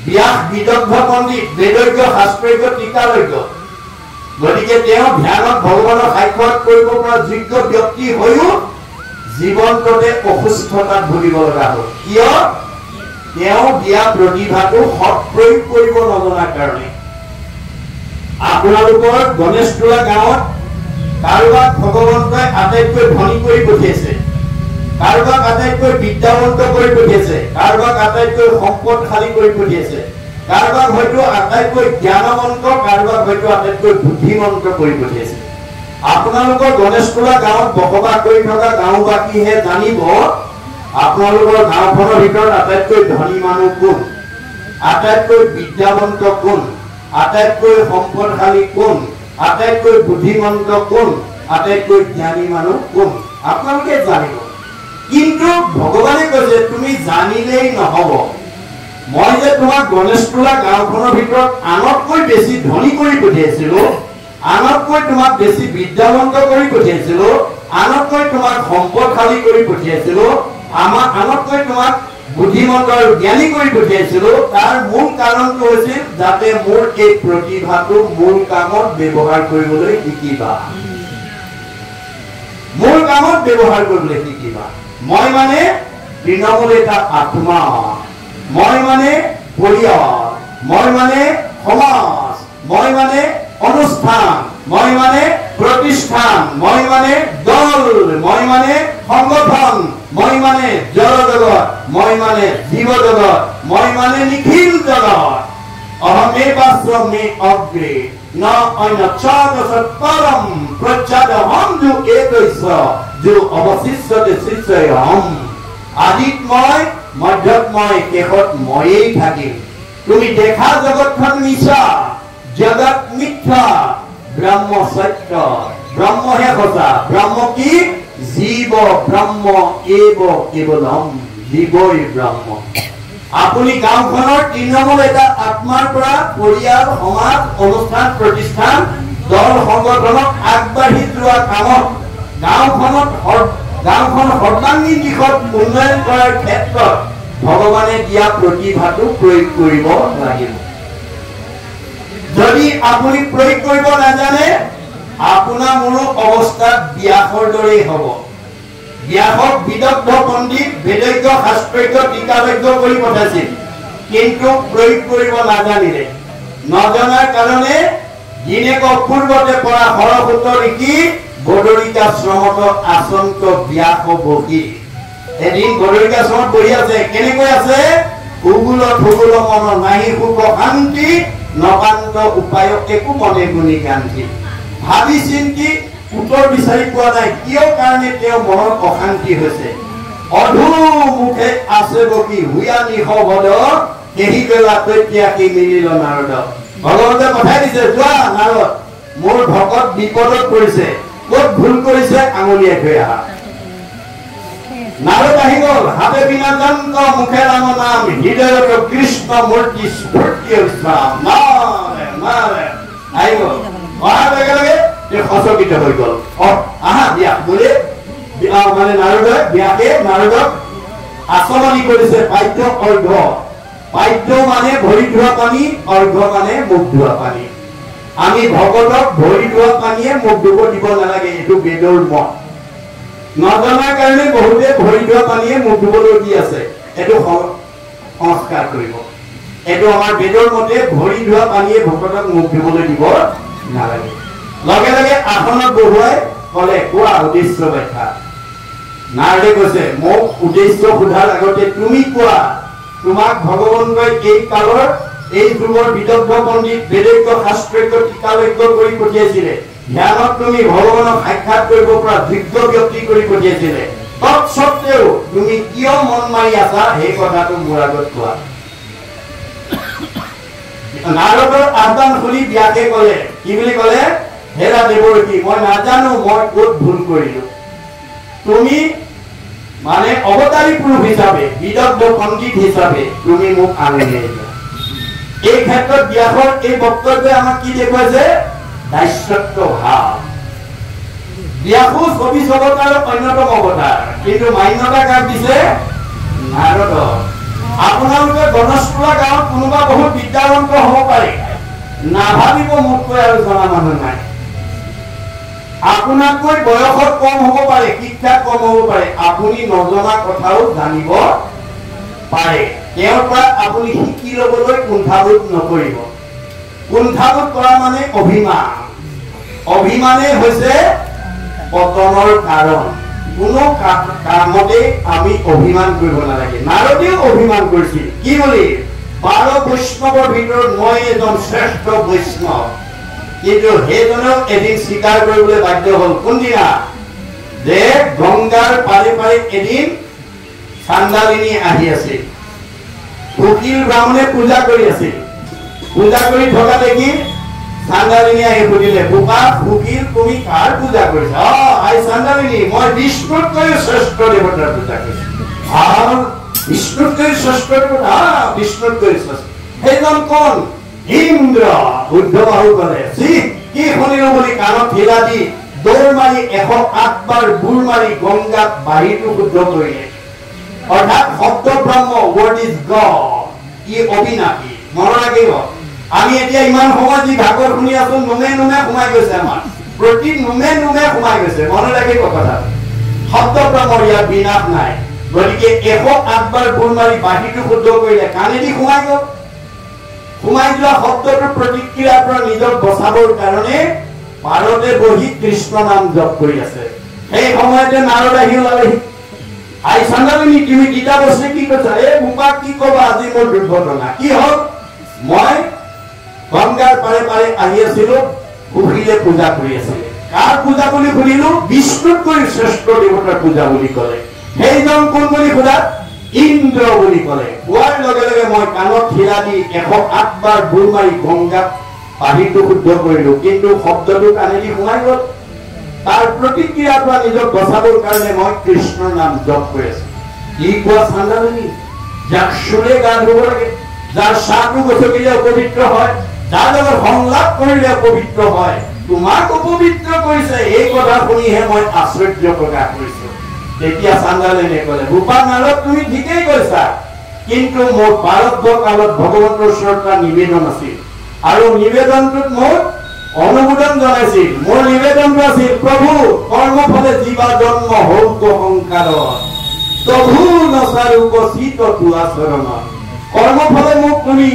ব্যাস বিদগ্ধ পণ্ডিত বেদজ্ঞ শাস্ত্ৰজ্ঞ টীকাজ্ঞ গতিকে তেওঁ ধ্যানত ভগৱানক সাক্ষাৎ কৰিব পৰা যোগ্য ব্যক্তি হৈও জীৱনটোতে অসুস্থতাত ভুগিব লগা হ'ল কিয় তেওঁ দিয়া প্ৰতিভাটো সৎ প্ৰয়োগ কৰিব নজনাৰ কাৰণে আপোনালোকৰ গণেশতলা গাঁৱত কাৰোবাক ভগৱন্তই আটাইতকৈ ধনী কৰি পঠিয়াইছে কাৰোবাক আটাইতকৈ বিদ্যাৱন্ত কৰি পঠিয়াইছে কাৰোবাক আটাইতকৈ সম্পদশালী কৰি পঠিয়াইছে কাৰোবাক হয়তো আটাইতকৈ জ্ঞানৱন্ত কাৰোবাক হয়তো আটাইতকৈ বুদ্ধিমন্ত কৰি পঠিয়াইছে আপোনালোকৰ গণেশতলা গাঁৱত বসবাস কৰি থকা গাঁওবাসীহে জানিব আপোনালোকৰ গাঁওখনৰ ভিতৰত আটাইতকৈ ধনী মানুহ কোন আটাইতকৈ বিদ্যাৱন্ত কোন আটাইতকৈ সম্পদশালী কোন আটাইতকৈ বুদ্ধিমন্ত কোন আটাইতকৈ জ্ঞানী মানুহ কোন আপোনালোকে জানিব কিন্তু ভগৱানে কৈছে তুমি জানিলেই নহব মই যে তোমাক গণেশতলা গাঁওখনৰ ভিতৰত আনতকৈ বেছি ধনী কৰি পঠিয়াইছিলো আনতকৈ তোমাক বেছি বিদ্যাৱন্ত কৰি পঠিয়াইছিলো আনতকৈ তোমাক সম্পদশালী কৰি পঠিয়াইছিলো আনতকৈ তোমাক বুদ্ধিমন্ত আৰু জ্ঞানী কৰি পঠিয়াইছিলো তাৰ মূল কাৰণটো হৈছে যাতে মোৰ এই প্ৰতিভাটো মূল কামত ব্যৱহাৰ কৰিবলৈ শিকিবা মূল কামত ব্যৱহাৰ কৰিবলৈ শিকিবা মই মানে তৃণমূল এটা আত্মা, মই মানে পৰিয়াল, মই মানে সমাজ, মই মানে অনুষ্ঠান, মই মানে প্ৰতিষ্ঠান, মই মানে দল, মই মানে সংগঠন, মই মানে জড় জগত, মই মানে জীৱ জগত, মই মানে নিখিল জগত। অহমেবাস্মে অগ্ৰে ন অন্যচ্ছাদসৎ পরম প্রচ্ছাদহম যো একৈশ্য যো অবশিষ্যতে শিষ্যহম। আদিত মই, মধ্যত মই, শেষত ময়েই থাকিম। তুমি দেখা জগতখন মিছা, জগত মিথ্যা, ব্ৰহ্ম সত্য, ব্ৰহ্মহে সঁচা। ব্ৰহ্ম কি? জীৱ ব্ৰহ্ম এব কেৱলম, জীৱই ব্ৰহ্ম। আপুনি গাঁওখনৰ তৃণমূল এটা আত্মাৰ পৰা পৰিয়াল, সমাজ, অনুষ্ঠান, প্ৰতিষ্ঠান, দল, সংগঠনক আগবাঢ়ি যোৱা কামত গাঁওখন সৰ্বাংগীন দিশত উন্নয়ন কৰাৰ ক্ষেত্ৰত ভগৱানে দিয়া প্ৰতিভাটো প্ৰয়োগ কৰিব লাগিব। যদি আপুনি প্ৰয়োগ কৰিব নাজানে, আপোনাৰ মোৰো অৱস্থা ব্যাসৰ দৰেই হ'ব। ব্যাসক বিদগ্ধ পণ্ডিত, বেদজ্ঞ, শাস্ত্ৰজ্ঞ, টীকাজ্ঞ কৰি পঠাইছিল, কিন্তু প্ৰয়োগ কৰিব নাজানিলে। নজনাৰ কাৰণে দিনেক পূৰ্বতে পৰা সৰস্বত ঋষি বদৰিকাশ্ৰমত আচন্ত ব্যাস বহি। এদিন বদৰিকাশ্ৰমত বহি আছে। কেনেকৈ আছে? ভূগোলত ভূগোল মন নাহি সুখ শান্তি, নকান্ত উপায় একো মনে গুণি গান্ধী। ভাবি চিন্তি উত্তৰ বিচাৰি পোৱা নাই, কিয় কাৰণে তেওঁ মনত অশান্তি হৈছে। অধু মুখে আছে বকি হুয়া নিশ বদ, কেহি বেলা তৈত্যাসী মিলিল নাৰদ। ভগৱন্তে পঠাই দিছে, যোৱা নাৰদ, মোৰ ভকত বিপদত পৰিছে, ক'ত ভুল কৰিছে আঙুলিয়াই থৈ আহা। নাৰদ আহি গ'ল, হাতে বিনা যন্ত্ৰ, মুখে ৰাম নাম, হৃদয়ত কৃষ্ণ মূৰ্তি স্ফূৰ্তি উৎসাহ। নাৰে আহি গ'ল। অহাৰ লগে লগে সচকিত হৈ গ'ল। আহা ব্যাস বুলি মানে ব্যাসে নাৰদক আচমনি কৰিছে। পাদ্য অৰ্ঘ, পাদ্য মানে ভৰি ধোৱা পানী, অৰ্ঘ মানে মুখ ধোৱা পানী। আমি ভকতক ভৰি ধোৱা পানীয়ে মুখ ধুব দিব নালাগে, এইটো বেদৰ মত। নজনাৰ কাৰণে বহুতে ভৰি ধোৱা পানীয়ে মুখ ধুবলৈ দি আছে, এইটো সংস্কাৰ কৰিব। এইটো আমাৰ বেদৰ মতে ভৰি ধোৱা পানীয়ে ভকতক মুখ ধুবলৈ দিব নালাগে। লগে লগে আসনত বহুৱাই ক'লে, কোৱা উদ্দেশ্য ব্যাখ্যা। নাৰদে কৈছে, মোক উদ্দেশ্য সোধাৰ আগতে তুমি কোৱা, তোমাক ভগৱন্তই এই কালৰ এই যুগৰ বিদগ্ধ পণ্ডিত, বেদজ্ঞ, শাস্ত্ৰজ্ঞ, টীকাজ্ঞ কৰি পঠিয়াইছিলে। ধ্যানত তুমি ভগৱানক সাক্ষাৎ কৰিব পৰা যোগ্য ব্যক্তি কৰি পঠিয়াইছিলে। তৎসত্বেও তুমি কিয় মন মাৰি আছা, সেই কথাটো মোৰ আগত কোৱা। নাৰদৰ আহ্বান শুনি ব্যাসে ক'লে, কি বুলি ক'লে? হেৰা দেৱৰতী, মই নাজানো মই ক'ত ভুল কৰিলো। তুমি মানে অৱতাৰী পুৰুষ হিচাপে, বিদগ্ধ পণ্ডিত হিচাপে তুমি মোক আঙুলিয়াই দিয়া। এই ক্ষেত্ৰত ব্যাসৰ এই বক্তব্যে আমাক কি দেখুৱাইছে? দাস্যত্ব ভাৱ। ব্যাসো 24 অৱতাৰৰ অন্যতম অৱতাৰ, কিন্তু মান্যতা কাক দিছে? নাৰদ। আপোনালোকে গণেশপুৰা গাঁৱত কোনোবা বহুত বিদ্যাৱন্ত হ'ব পাৰে, নাভাবিব মোতকৈ আৰু জনা মানুহ নাই। আপোনাতকৈ বয়সত কম হ'ব পাৰে, শিক্ষাত কম হ'ব পাৰে, আপুনি নজনা কথাও জানিব পাৰে। তেওঁৰ পৰা আপুনি শিকি ল'বলৈ কুণ্ঠাবোধ নকৰিব। কুণ্ঠাবোধ কৰা মানে অভিমান। অভিমানে হৈছে পতনৰ কাৰণ। কোনো কামতে আমি অভিমান কৰিব নালাগে। নাৰদেও অভিমান কৰিছিল, কি বুলি? 12 বৈষ্ণৱৰ ভিতৰত মই এজন শ্ৰেষ্ঠ বৈষ্ণৱ। কিন্তু সেইজনেও এদিন স্বীকাৰ কৰিবলৈ বাধ্য হ'ল। কোনদিনা? যে গংগাৰ পাৰে পাৰে এদিন চান্দালিনী আহি আছিল। ফকীৰ ব্ৰাহ্মণে পূজা কৰি আছিল। পূজা কৰি থকা দেখি চান্দালিনী আহি সুধিলে, বোপা ফকীৰ তুমি কাৰ পূজা কৰিছা? আই চান্দালিনী, মই বিষ্ণুতকৈ শ্ৰেষ্ঠ দেৱতাৰ পূজা কৰিছো। বিষ্ণুতকৈ শ্ৰেষ্ঠ দেৱতা? বিষ্ণুতকৈ শ্ৰেষ্ঠ। সেইজন কোন? ইন্দ্ৰ। উদ্ধবাহু ক'লে, কি শুনিলো বুলি কাণত হিলা দি দৌৰ মাৰি 108 বাৰ বুৰ মাৰি গংগাত বাহিৰটো শুদ্ধ কৰিলে। অৰ্থাৎ শব্দ ব্ৰহ্ম, ৱৰ্ড ইজ গড, ই অবিনাশী। মনত ৰাখিব, আমি এতিয়া ইমান সময় যি ভাগৱত শুনি আছো, নোমে নোমে সোমাই গৈছে আমাৰ, প্ৰতি নোমে নোমে সোমাই গৈছে। মনত ৰাখিব কথা। শব্দপ্ৰামৰ ইয়াৰ বিনাশ নাই গতিকে 108 বাৰ বুল মাৰি বাহিৰটো শুদ্ধ কৰিলে কাণেদি সোমাই যোৱা শব্দটোৰ প্ৰতিক্ৰিয়াৰ পৰা নিজক বচাবৰ কাৰণে পাৰতে বহি কৃষ্ণ নাম জপ কৰি আছে সেই সময়তে নাৰদ আহি ওলালেহি আই চান্দালিনী তুমি গীতা বসে কি কৈছা বোপাক কি কবা আজি মোৰ দুৰ্ঘটনা কি হ'ল মই গংগাৰ পাৰে পাৰে আহি আছিলো সুখীলে পূজা কৰি আছিলে কাৰ পূজা বুলি শুনিলো বিষ্ণুতকৈ শ্ৰেষ্ঠ দেৱতাৰ পূজা বুলি ক'লে সেইজন কোন বুলি সোধা ইন্দ্ৰ বুলি ক'লে কোৱাৰ লগে লগে মই কাণত ঠিলা দি 108 বাৰ বুল মাৰি গংগাত পানীটো শুদ্ধ কৰিলো কিন্তু শব্দটো কাণেদি সোমাই গ'ল তাৰ প্ৰতিক্ৰিয়াৰ পৰা নিজক বচাবৰ কাৰণে মই কৃষ্ণৰ নাম জপ কৰি আছো কি কোৱা চান্দালিনী যাক চুলে গা ধুব লাগে যাৰ চাহটো গছকিলে অপবিত্ৰ হয় যাৰ লগত সংলাপ কৰিলে অপবিত্ৰ হয় তোমাক অপবিত্ৰ কৰিছে এই কথা শুনিহে মই আশ্চৰ্য প্ৰকাশ কৰিছো তেতিয়া চান্দালিনীয়ে ক'লে ভূপা নাৰদ তুমি ঠিকেই কৈছা কিন্তু মোৰ প্ৰাৰব্ধ কালত ভগৱন্তৰ ওচৰত নিবেদন আছিল আৰু নিবেদনটোত মোৰ অনুমোদন জনাইছিল মোৰ নিবেদনটো আছিল প্ৰভু কৰ্মফলে জীৱা জন্ম হৌক সংসাৰত প্ৰভু নচাৰুক চিত তোৱা চৰণ কৰ্মফলে মোক তুমি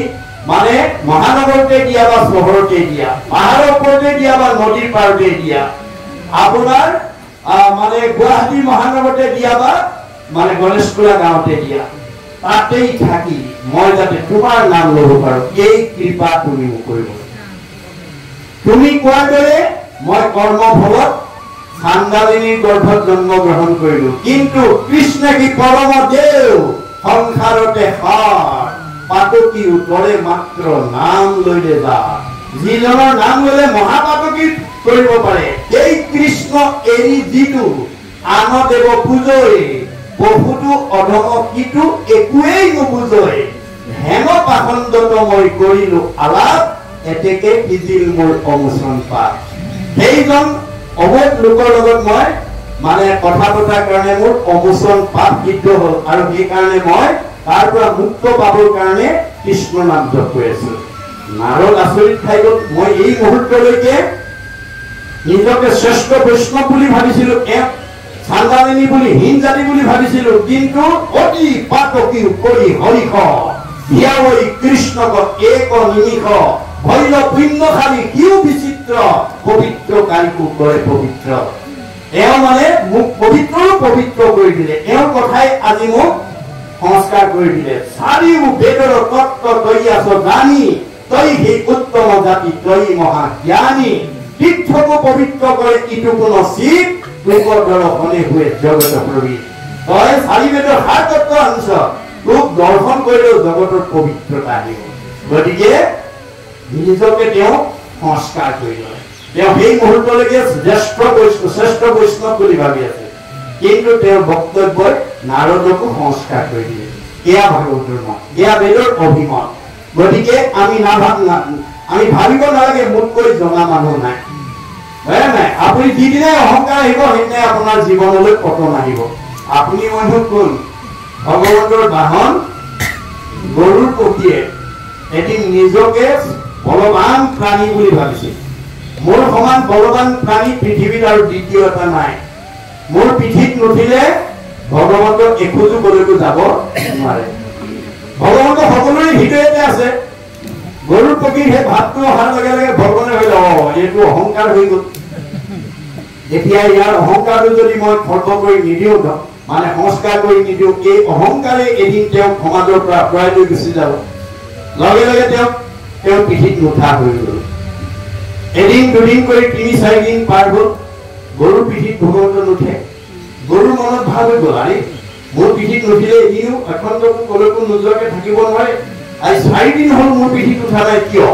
মানে মহানগৰতে দিয়া বা চহৰতে দিয়া পাহাৰৰ ওপৰতে দিয়া বা নদীৰ পাৰতে দিয়া আপোনাৰ মানে গুৱাহাটী মহানগৰতে দিয়া বা মানে গণেশপুৰা গাঁৱতে দিয়া তাতেই থাকি মই যাতে তোমাৰ নাম ল'ব পাৰো এই কৃপা তুমি মোক কৰিব তুমি কোৱাৰ দৰে মই কৰ্মফলত চান্দালিনীৰ গৰ্ভত জন্ম গ্ৰহণ কৰিলো কিন্তু কৃষ্ণ কি পৰম দেৱ সংসাৰতে সাৰ পাতকী উতৰে মাত্ৰ নাম লৈলে যা যিজনৰ নাম ল'লে মহাপাতকী কৰিব পাৰে এই কৃষ্ণ এৰি যিটো আন দেৱ পূজয় বহুতো অধম কিটো একোৱেই নুবুজয় হেম পাখণ্ডত মই কৰিলো আলাপ এতেকে সিজিল মোৰ অমোচন পাত সেইজন অবৈধ লোকৰ লগত মই মানে কথা পতাৰ কাৰণে মোৰ অমোচন পাত সিদ্ধ হ'ল আৰু সেইকাৰণে মই তাৰ পৰা মুক্ত পাবৰ কাৰণে কৃষ্ণ নাম জপ কৰি আছো নাৰদ আচৰিত খাই গ'ল মই এই মুহূৰ্তলৈকে নিজকে শ্ৰেষ্ঠ বৈষ্ণৱ বুলি ভাবিছিলো চান্দালিনী বুলি হীন জাতি বুলি ভাবিছিলো কিন্তু অতি পাতকী কৰি হৰিষ হিয়াৱৈ কৃষ্ণক এক নিমিষ ভৈল পুণ্যশালী কিয় বিচিত্ৰ পবিত্ৰ কাৰিকো কৰে পবিত্ৰ এওঁ মানে মোক পবিত্ৰ কৰি দিলে এওঁৰ কথাই আজি মোক সংস্কাৰ কৰি দিলে চাৰিও বেদৰ তত্ত্ব তই আছ জানি তই সেই উত্তম জাতি তই মহা জ্ঞানী তীৰ্থকো পবিত্ৰ কৰে ইটো কোনো শিৱ লোকৰ দৰ্শনে हुए জগত প্ৰবীণ তই চাৰি বেদৰ সাৰ তত্ত্ব আনিছ তোক দৰ্শন কৰিলেও জগতৰ পবিত্ৰতা আহিব গতিকে নিজকে তেওঁ সংস্কাৰ কৰি লয় তেওঁ সেই মুহূৰ্তলৈকে শ্ৰেষ্ঠ বৈষ্ণৱ বুলি ভাবি আছে কিন্তু তেওঁৰ বক্তব্যই নাৰদকো সংস্কাৰ কৰি দিলে এয়া ভাগৱতৰ মত এয়া বেদৰ অভিমত গতিকে আমি ভাবিব নালাগে মোতকৈ জনা মানুহ নাই হয় নাই আপুনি যিদিনাই অহংকাৰ আহিব সেইদিনাই আপোনাৰ জীৱনলৈ পতন আহিব আপুনি মানুহ কোন ভগৱন্তৰ বাহন গৰুৰ পক্ষীয়ে এদিন নিজকে বলৱান প্ৰাণী বুলি ভাবিছিল মোৰ সমান বলৱান প্ৰাণী পৃথিৱীত আৰু দ্বিতীয় এটা নাই মোৰ পিঠিত নুঠিলে ভগৱন্ত এখোজো কলৈকো যাব নোৱাৰে ভগৱন্ত সকলোৰে হৃদয়তে আছে গৰুৰ পক্ষীৰ সেই ভাতটো অহাৰ লগে লগে ভগৱানে ভাবিলে এইটো অহংকাৰ হৈ গ'ল এতিয়া ইয়াৰ অহংকাৰটো যদি মই খৰ্ব কৰি নিদিওঁ মানে সংস্কাৰ কৰি নিদিওঁ এই অহংকাৰে এদিন তেওঁক সমাজৰ পৰা আঁতৰাই লৈ গুচি যাব লগে লগে তেওঁ পিঠিত নুঠা হৈ গ'ল এদিন দুদিন কৰি ৩-৪ দিন পাৰ হ'ল গৰুৰ পিঠিত ভগৱন্ত নুঠে গৰুৰ মনত ভাৱ হৈ গ'ল আৰে মোৰ পিঠিত নুঠিলে এদিনো অখণ্ডকো কলৈকো নোযোৱাকে থাকিব নোৱাৰে আজি ৪ দিন হ'ল মোৰ পিঠিত উঠা নাই কিয়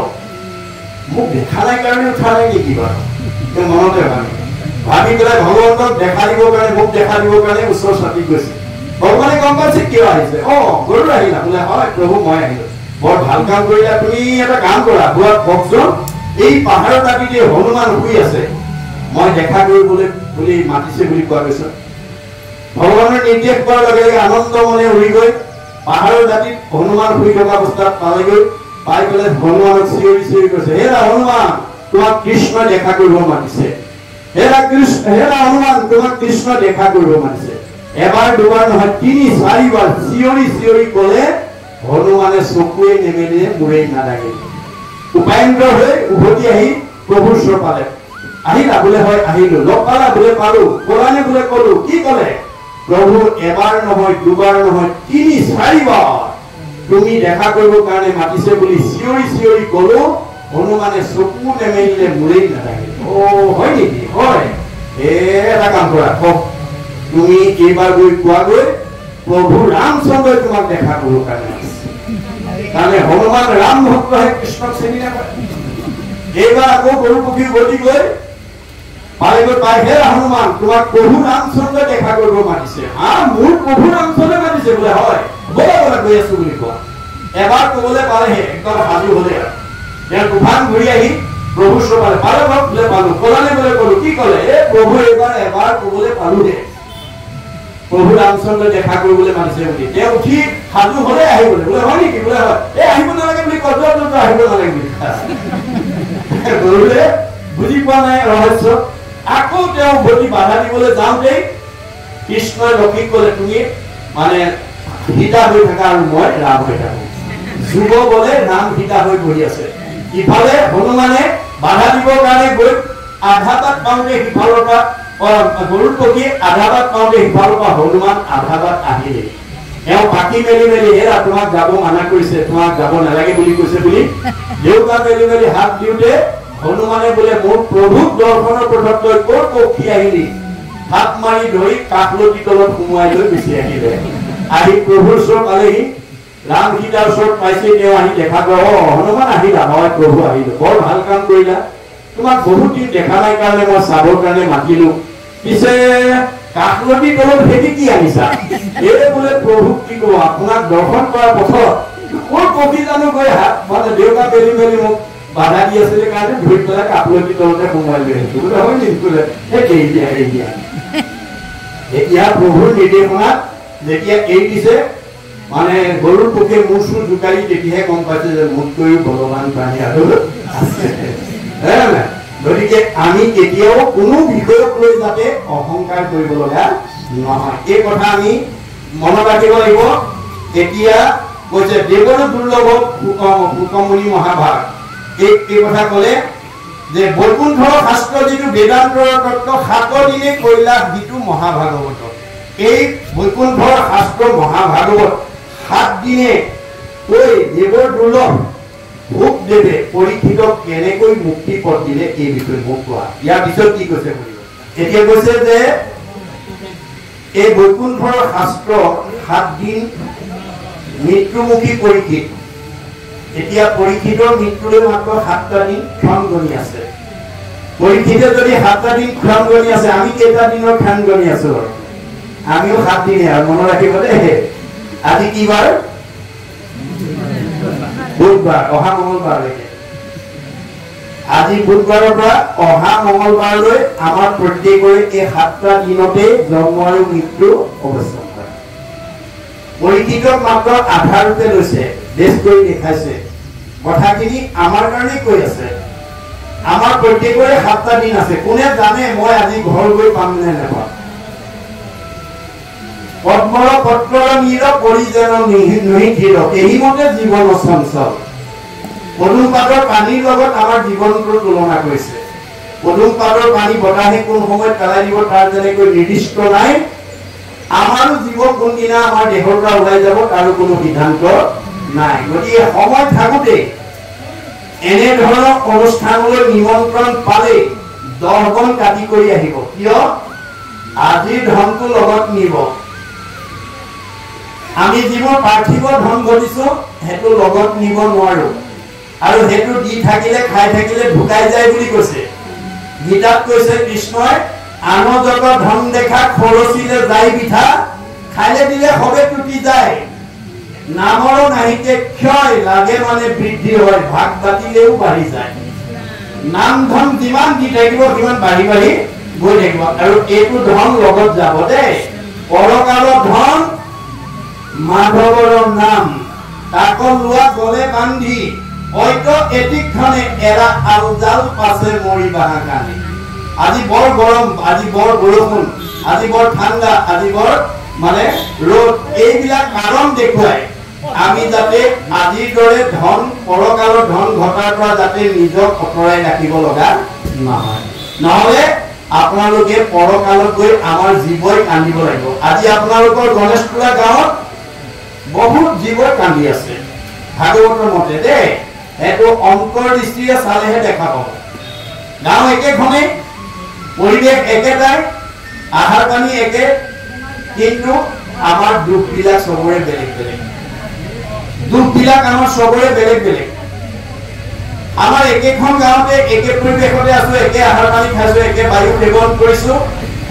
মোক দেখা নাই কাৰণে উঠা নাই নেকি বাৰু তেওঁ মনতে ভাবি পেলাই ভগৱন্তক দেখা দিবৰ কাৰণে মোক দেখা দিবৰ কাৰণে ওচৰ চাপি গৈছে ভগৱানে গম পাইছে কিয় আহিছে গৰু আহিলা বোলে হয় প্ৰভু মই আহিলো বৰ ভাল কাম কৰিলা তুমি এটা কাম কৰা বুঢ়া কওকচোন এই পাহাৰৰ দাঁতিতে হনুমান শুই আছে মই দেখা কৰিবলৈ বুলি মাতিছে বুলি কোৱা গৈছে ভগৱানৰ নিৰ্দেশ কৰাৰ লগে লগে আনন্দ মনে উৰি গৈ পাহাৰৰ দাঁতিত হনুমান শুই থকা অৱস্থাত পালেগৈ পাই পেলাই হনুমানক চিঞৰি কৈছে হে হনুমান তোমাক কৃষ্ণ দেখা কৰিব মাতিছে হেৰা কৃষ্ণ, হেৰা হনুমান, তোমাক কৃষ্ণ দেখা কৰিব মাতিছে। এবাৰ দুবাৰ নহয়, ৩-৪বাৰ চিঞৰি চিঞৰি ক'লে। হনুমানে চকুৱে নেমেলিলে, মূৰে নাদাঙিলে। উপায়ন্তৰ হৈ উভতি আহি প্ৰভুৰ ওচৰ পালে। আহিলা বোলে? হয় আহিলো। লগ পালা বোলে? পালো। ক'লানে বোলে? ক'লো। কি ক'লে? প্ৰভু এবাৰ নহয়, দুবাৰ নহয়, ৩-৪বাৰ তুমি দেখা কৰিবৰ কাৰণে মাতিছে বুলি চিঞৰি চিঞৰি ক'লো। হনুমানে চকু নেমেলিলে, মূৰে নাদাঙিলে। অ হয় নেকি? হয়। এটা কাম কৰা, তুমি এইবাৰ গৈ কোৱাগৈ প্ৰভু ৰামচন্দ্ৰই তোমাক দেখা কৰিবৰ কাৰণে মাতিছে। কাৰণে হনুমান ৰাম ভক্তহে কৃষ্ণক চিনি নাপায়। এইবাৰ আকৌ গৰু পক্ষী উভতি গৈ পালেগৈ, পাই হে হনুমান, তোমাক প্ৰভু ৰামচন্দ্ৰই দেখা কৰিব মাতিছে। মোৰ প্ৰভু ৰামচন্দ্ৰই মাতিছে বোলে? হয়, বলা বলা গৈ আছো বুলি কোৱা। এবাৰ ক'বলৈ পালেহে একদম সাজু হলে। তেওঁ তুফান ঘূৰি আহি প্ৰভু ওচৰ পালে। পালে বোলে? পালো। ক'লানে বোলে? ক'লো। কি ক'লে? প্ৰভু এবাৰ ক'বলৈ পালো দে, প্ৰভু ৰামচন্দ্ৰই দেখা কৰিবলৈ মাতিছে বুলি। তেওঁ উঠি সাজু হলে আহিবলৈ। বোলে হয় নেকি? বোলে হয়। আহিব নালাগে বুলি কয়, আহিব নালাগে বুলি গৰুলে বুজি পোৱা নাই ৰহস্য। আকৌ তেওঁ উভতি বাধা দিবলৈ যাওঁতেই কৃষ্ণই লক্ষীক ক'লে, তুমি মানে সীতা হৈ থাকা আৰু মই ৰাম হৈ থাকো। যুৱ বলে ৰাম সীতা হৈ বহি আছে। ইফালে হনুমানে বাধা দিবৰ কাৰণে গৈ আধা বাট পাওঁতে সিফালৰ পৰা গৰুৰ পক্ষী আধা বাট পাওঁতে সিফালৰ পৰা হনুমান আধা বাট আহিলে। তেওঁ পাতি মেলি মেলি, হেৰা তোমাক যাব মানা কৰিছে, তোমাক যাব নালাগে বুলি কৈছে বুলি দেউতা মেলি মেলি হাত দিওঁতে হনুমানে বোলে মোৰ প্ৰভুক দৰ্শনৰ পথত তই ক'ৰ পক্ষী আহিলি? হাত মাৰি ধৰি কাষলতি তলত সোমোৱাই লৈ গুচি আহিলে। আহি প্ৰভুৰ ওচৰত পালেহি। ৰাম সীতাৰ ওচৰত পাইছে। তেওঁ আহি দেখা কৰে, হনুমান আহিলা? হয় প্ৰভু আহিলো। বৰ ভাল কাম কৰিলা। তোমাক বহুত দিন দেখা নাই কাৰণে মই চাবৰ কাৰণে মাতিলো। পিছে কাষলতি তলত হেৰি কি আনিছা? এই বোলে প্ৰভুক কি কব, আপোনাক দৰ্শন কৰাৰ পথত ক'ৰ পক্ষী জানো গৈ হাত মানে দেউতা মেলি মেলি মোক বাধা দি আছিলে কাৰণে ধৰি পেলাই কাষলতি তলতে সোমাই লৈ আহিছো। বোলে হয় নেকি? বোলে এৰি দিয়া। এতিয়া প্ৰভুৰ নিৰ্দেশনাত যেতিয়া এৰি দিছে, মানে গৰুৰ পক্ষে মূৰ চুৰ জোকাৰি তেতিয়াহে গম পাইছে যে মোতকৈও ভগৱান প্ৰাণী আৰু আছে। গতিকে আমি কেতিয়াও কোনো বিষয়ক লৈ যাতে অহংকাৰ কৰিব লগা নহয়, এই কথা আমি মনত ৰাখিব লাগিব। এতিয়া কৈছে দেৱৰ দুৰ্লভ সুকমণি মহাভাগ, এই কথা ক'লে যে বৈকুণ্ঠৰ শাস্ত্ৰ যিটো বেদান্তৰ তত্ত্ব 7 দিনে কৈলাশ যিটো মহাভাগৱত, এই বৈকুণ্ঠৰ শাস্ত্ৰ মহাভাগৱত 7 দিনে কৈ দেৱৰ দুৰ্লভ ভোগদেৱে পৰীক্ষিতক কেনেকৈ মুক্তি পথ দিলে এই বিষয়ে মোক কোৱা। ইয়াৰ পিছত কি কৈছে শুনিব। এতিয়া কৈছে যে এই বৈকুণ্ঠৰ শাস্ত্ৰ 7 দিন মৃত্যুমুখী পৰীক্ষিত। এতিয়া পৰীক্ষিতৰ মৃত্যুলৈ মাত্ৰ 7টা দিন ক্ষণ গণি আছে। পৰীক্ষিতে যদি 7টা দিন ক্ষণ গণি আছে, আমি কেইটা দিনৰ ক্ষণ গণি আছো? আমিও 7 দিনে। আৰু মনত ৰাখিব দেই, আজি কি বাৰ? বুধবাৰ। অহা মঙ্গলবাৰলৈকে, আজি বুধবাৰৰ পৰা অহা মঙ্গলবাৰলৈ আমাৰ প্ৰত্যেকৰে এই 7টা দিনতে জন্ম আৰু মৃত্যু অৱস্থান হয়। পৰীক্ষিতক মাত্ৰ আধা ৰূপে লৈছে, দেশ কৰি দেখাইছে। কথাখিনি আমাৰ কাৰণে কৈ আছে। আমাৰ প্ৰত্যেকৰে 7টা দিন আছে। কোনে জানে মই আজি ঘৰ গৈ পাম নে নাপাম? পদ্মৰ পত্ৰৰ নীৰ পৰিজন নিহিৰ, এইমতে জীৱন চঞ্চল। পদুম পাতৰ পানীৰ লগত আমাৰ জীৱনটোৰ তুলনা কৰিছে। পদুম পাতৰ পানী বতাহে কোন সময়ত পেলাই দিব তাৰ যেনেকৈ নিৰ্দিষ্ট নাই, আমাৰো জীৱ কোনদিনা আমাৰ দেহৰ পৰা ওলাই যাব তাৰো কোনো সিদ্ধান্ত নাই। গতিকে সময় থাকোঁতে এনেধৰণৰ অনুষ্ঠানলৈ নিমন্ত্ৰণ পালে 10 গুণ কাটি কৰি আহিব। কিয়? আজিৰ ধনটো লগত নিব। আমি যিবোৰ পাৰ্থিৱ ধন ঘটিছো সেইটো লগত নিব নোৱাৰো, আৰু সেইটো দি থাকিলে খাই থাকিলে ঢুকাই যায় বুলি কৈছে। গীতাত কৈছে কৃষ্ণই, আন জগত ধন দেখা খৰচিলে যায় বিঠা, খাইলে দিলে সবে টুটি যায়। নামৰ নাহিতে ক্ষয় লাগে মানে বৃদ্ধি হয়, ভাগ পাতিলেও বাঢ়ি যায়। নাম ধন যিমান দি থাকিব সিমান বাঢ়ি বাঢ়ি গৈ থাকিব। আৰু এইটো ধন লগত যাব দেই। পৰকালৰ ধন মাধৱৰ নাম, তাক লোৱা গলে বান্ধি হয়তো এটি ক্ষণে এৰা আলজাল পাছে মৰি বাহা কানি। আজি বৰ গৰম, আজি বৰ বৰষুণ, আজি বৰ ঠাণ্ডা, আজি বৰ মানে ৰ'দ, এইবিলাক কাৰণ দেখুৱাই আমি যাতে আজিৰ দৰে ধন পৰকালৰ ধন ঘটাৰ পৰা যাতে নিজক আঁতৰাই ৰাখিব লগা নহয়। নহ'লে আপোনালোকে পৰকালত গৈ আমাৰ জীৱই কান্দিব লাগিব। আজি আপোনালোকৰ গণেশপুৰা গাঁৱত বহুত জীৱই কান্দি আছে ভাগৱতৰ মতে দেই, এইটো অন্তৰ্দৃষ্টিৰে চালেহে দেখা পাব। গাঁও একেখনেই, পৰিৱেশ একেটাই, আহাৰ পানী একে, কিন্তু আমাৰ দুখবিলাক চবৰে বেলেগ বেলেগ। দুখবিলাক আমাৰ চবৰে বেলেগ বেলেগ। আমাৰ একেখন গাঁৱতে একে পৰিৱেশতে আছো, একে আহাৰ পানী খাইছো, একে বায়ু সেৱন কৰিছো,